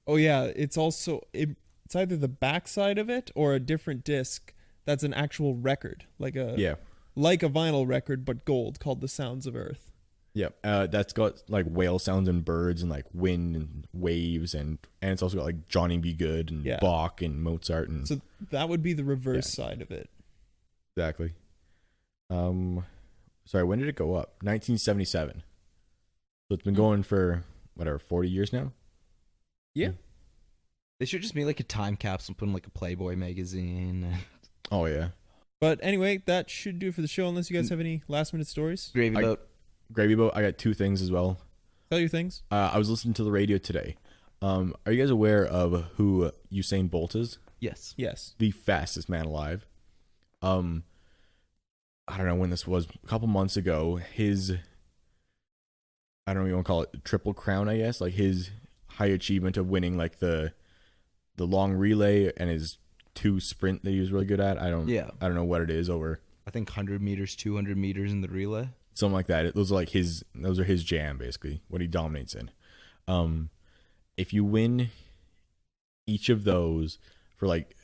Oh yeah, it's also it's either the back side of it or a different disc that's an actual record, like a vinyl record but gold, called The Sounds of Earth. Yeah, that's got like whale sounds and birds and like wind and waves and it's also got like Johnny B. Good and Bach and Mozart and so that would be the reverse side of it. Exactly. Sorry, when did it go up? 1977. So it's been going for whatever 40 years now. Yeah. They should just make like a time capsule, put in like a Playboy magazine. Oh yeah. But anyway, that should do it for the show. Unless you guys have any last minute stories. Gravy boat. Gravy boat. I got two things as well. Tell your things. I was listening to the radio today. Are you guys aware of who Usain Bolt is? Yes. Yes. the fastest man alive. I don't know when this was, a couple months ago, his, I don't know what you want to call it, triple crown, I guess, like his high achievement of winning like the long relay and his 2 sprint that he was really good at. I don't know what it is over. I think 100 meters, 200 meters in the relay. Something like that. Those are his jam, basically, what he dominates in. If you win each of those for like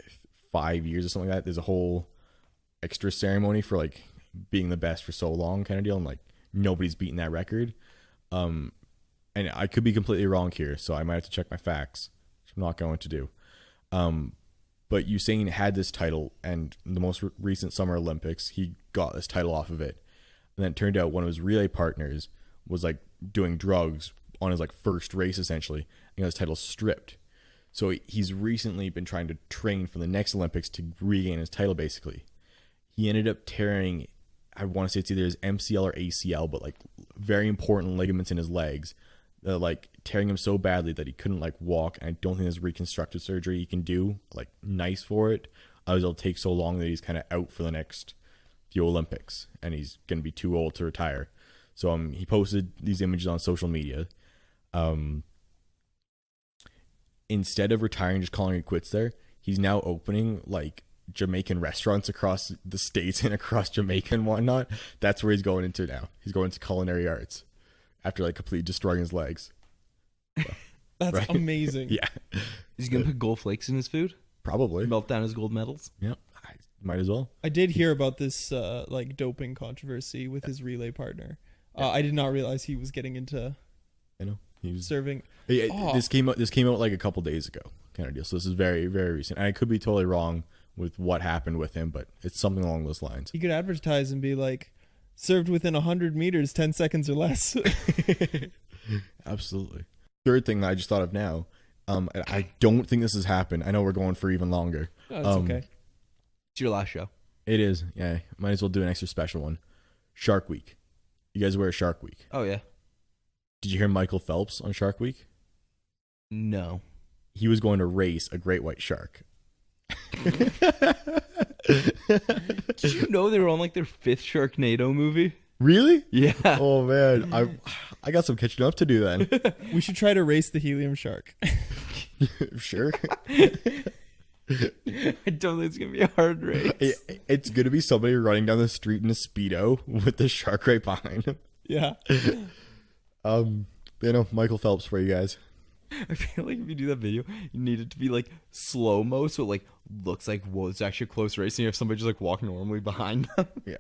5 years or something like that, there's a whole extra ceremony for like being the best for so long kind of deal, and like nobody's beaten that record. And I could be completely wrong here, so I might have to check my facts, which I'm not going to do. But Usain had this title, and the most recent Summer Olympics, he got this title off of it. And then it turned out one of his relay partners was like doing drugs on his like first race, essentially, and got his title stripped. So he's recently been trying to train for the next Olympics to regain his title, basically. He ended up tearing, I want to say it's either his MCL or ACL, but like very important ligaments in his legs, like tearing him so badly that he couldn't like walk. And I don't think there's reconstructive surgery he can do like nice for it. It'll take so long that he's kind of out for the next few Olympics, and he's going to be too old to retire. So he posted these images on social media. Instead of retiring, just calling it quits there, he's now opening like Jamaican restaurants across the states and across Jamaica and whatnot. That's where he's going into now. He's going into culinary arts after like completely destroying his legs. So, That's right? amazing. Yeah. Is he going to put gold flakes in his food? Probably. Melt down his gold medals? Yeah. I might as well. I did hear about this like doping controversy with his relay partner. I did not realize he was getting into I know. He was serving. This came out like a couple days ago kind of deal. So this is very, very recent. And I could be totally wrong with what happened with him, but it's something along those lines. He could advertise and be like, served within 100 meters, 10 seconds or less. Absolutely. Third thing that I just thought of now, and I don't think this has happened. I know we're going for even longer. Oh, that's okay. It's your last show. It is. Yeah. Might as well do an extra special one. Shark Week. You guys aware of Shark Week? Oh, yeah. Did you hear Michael Phelps on Shark Week? No. He was going to race a great white shark. Did you know they were on like their 5th Sharknado movie? Really? Yeah. Oh man, I got some catching up to do then. We should try to race the helium shark. Sure. I don't think it's going to be a hard race. It's gonna be somebody running down the street in a Speedo with the shark right behind him. Yeah. Michael Phelps for you guys. I feel like if you do that video, you need it to be like slow-mo, so it like looks like, whoa, it's actually a close race, and you have somebody just like walking normally behind them. Yeah.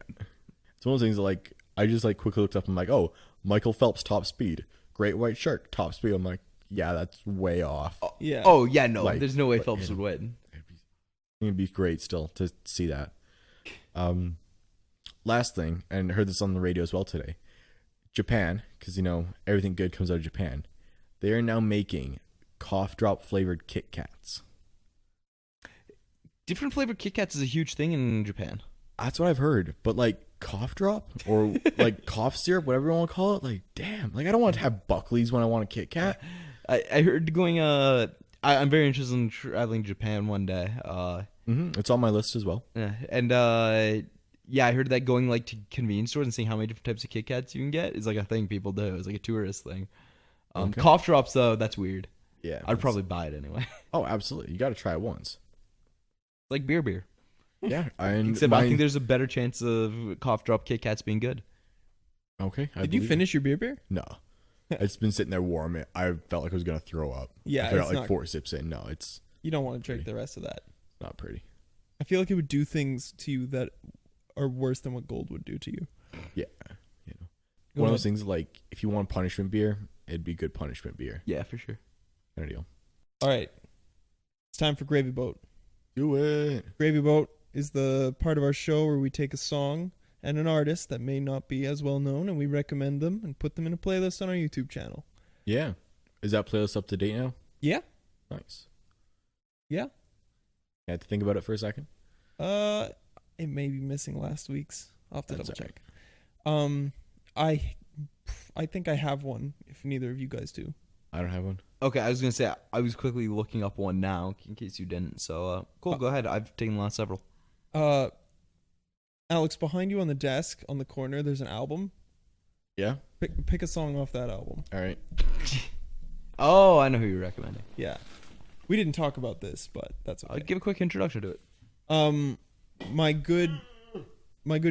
It's one of those things that like I just like quickly looked up and I'm like, oh, Michael Phelps top speed, great white shark top speed. I'm like, yeah, that's way off. Yeah. Oh, yeah, no. Like, there's no way but, Phelps would win. It'd be great still to see that. Last thing, and I heard this on the radio as well today. Japan, because everything good comes out of Japan. They are now making cough drop flavored Kit Kats. Different flavored Kit Kats is a huge thing in Japan. That's what I've heard. But like cough drop or like cough syrup, whatever you want to call it, like damn, like I don't want to have Buckley's when I want a Kit Kat. I heard going. I'm very interested in traveling to Japan one day. It's on my list as well. Yeah, and yeah, I heard that going like to convenience stores and seeing how many different types of Kit Kats you can get is like a thing people do. It's like a tourist thing. Okay. Cough drops though, that's weird. Yeah, I'd probably buy it anyway. Oh, absolutely. You got to try it once. Like beer. Yeah, Except I think there's a better chance of cough drop Kit Kats being good. Okay. Did you finish your beer? No. It's been sitting there warm. I felt like I was gonna throw up. Yeah, I got it's like not- 4 sips in. No, it's You don't want to drink the rest of that. not pretty. I feel like it would do things to you that are worse than what gold would do to you. Yeah, Go one of ahead. those things like if you want punishment beer, it'd be good punishment beer. Yeah, for sure. Kind of deal. All right. It's time for Gravy Boat. Do it. Gravy Boat is the part of our show where we take a song and an artist that may not be as well known, and we recommend them and put them in a playlist on our YouTube channel. Yeah. Is that playlist up to date now? Yeah. Nice. Yeah. I had to think about it for a second. It may be missing last week's. I'll have to That's double all check. I think I have one, if neither of you guys do. I don't have one. Okay, I was gonna say I was quickly looking up one now in case you didn't. So cool, go ahead. I've taken the last several. Alex, behind you on the desk on the corner, there's an album. Yeah. Pick a song off that album. All right. Oh, I know who you're recommending. Yeah, we didn't talk about this, but that's okay. I'll give a quick introduction to it. My good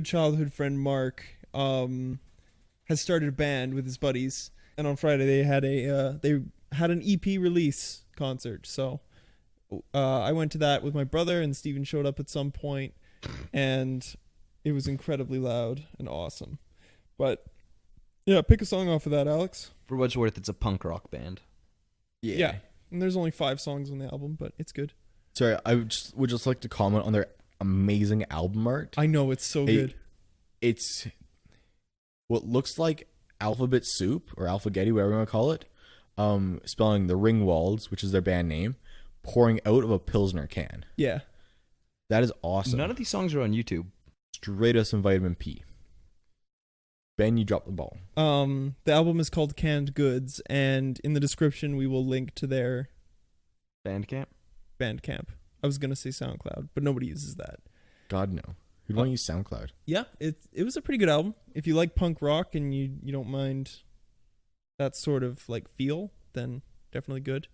childhood friend Mark has started a band with his buddies, and on Friday they had an EP release concert. So I went to that with my brother, and Steven showed up at some point, and it was incredibly loud and awesome. But yeah, pick a song off of that, Alex. For what it's worth, it's a punk rock band. Yeah. And there's only 5 songs on the album, but it's good. Sorry, I would just like to comment on their amazing album art. I know, it's so good. It's what looks like alphabet soup or alphagetti, whatever you want to call it. Spelling the Ringwalds, which is their band name, pouring out of a Pilsner can. Yeah. That is awesome. None of these songs are on YouTube. Straight up some vitamin P. Ben, you dropped the ball. The album is called Canned Goods, and in the description we will link to their Bandcamp. I was gonna say SoundCloud, but nobody uses that. God no. Who'd want to use SoundCloud? Yeah, it was a pretty good album. If you like punk rock and you don't mind that sort of like feel, then definitely good.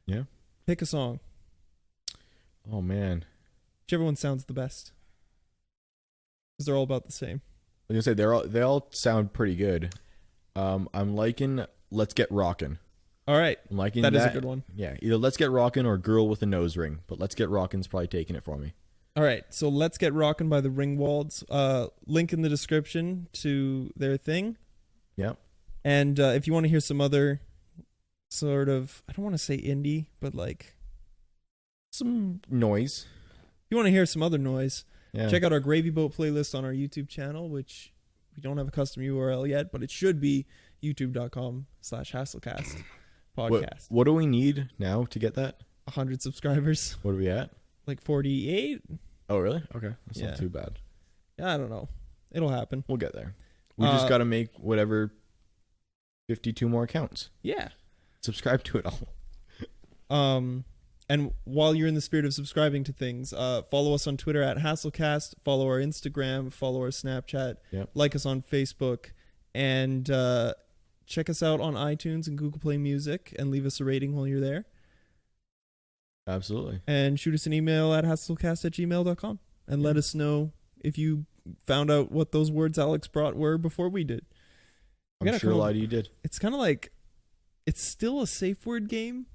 Yeah. Pick a song. Oh man. Whichever one sounds the best. Because they're all about the same. I was gonna say they all sound pretty good. I'm liking Let's Get Rockin'. All right. I'm liking that is a good one. Yeah, either Let's Get Rockin' or Girl with a Nose Ring, but Let's Get Rockin's probably taking it for me. All right, so Let's Get Rockin' by the Ringwalds. Link in the description to their thing. Yeah. And if you want to hear some other sort of, I don't want to say indie, but like Some noise. if you want to hear some other noise, Yeah. check out our Gravy Boat playlist on our YouTube channel, which we don't have a custom URL yet, but it should be youtube.com/HastleCast podcast. What do we need now to get that? 100 subscribers, What are we at? like 48. Oh, really? Okay. That's Yeah. not too bad. Yeah, I don't know. It'll happen. We'll get there. We just got to make whatever 52 more accounts. Yeah. Subscribe to it all. And while you're in the spirit of subscribing to things, follow us on Twitter at HastleCast, follow our Instagram, follow our Snapchat, Yep. like us on Facebook, and check us out on iTunes and Google Play Music, and leave us a rating while you're there. Absolutely. And shoot us an email at HastleCast@gmail.com and let us know if you found out what those words Alex brought were before we did. I'm sure a lot of you did. It's kind of like, it's still a safe word game,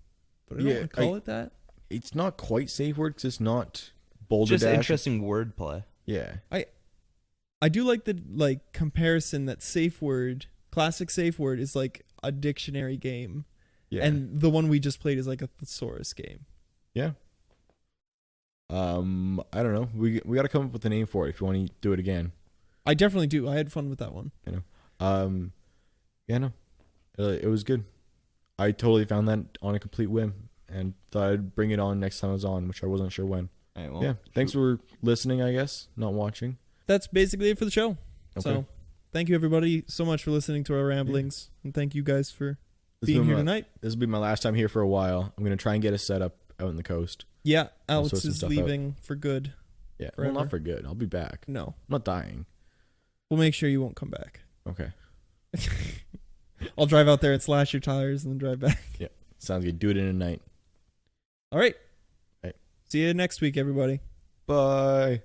but I don't want to call it that. It's not quite safe word because it's not boulder Just dash. interesting wordplay. Yeah. I do like the comparison that safe word, classic safe word, is like a dictionary game, Yeah. and the one we just played is like a thesaurus game. Yeah. I don't know. We got to come up with a name for it if you want to do it again. I definitely do. I had fun with that one. Yeah, no. It was good. I totally found that on a complete whim and thought I'd bring it on next time I was on, which I wasn't sure when. All right, well, Yeah. Thanks for listening, I guess. Not watching. That's basically it for the show. Okay. So thank you everybody so much for listening to our ramblings, and thank you guys for being here tonight. This will be my last time here for a while. I'm going to try and get a setup out in the coast. Yeah, Alex sort some is stuff leaving for good. Yeah. Forever. Well, not for good. I'll be back. No. I'm not dying. We'll make sure you won't come back. Okay. I'll drive out there and slash your tires and then drive back. Yeah. Sounds good. Do it in a night. All right. Right. See you next week, everybody. Bye.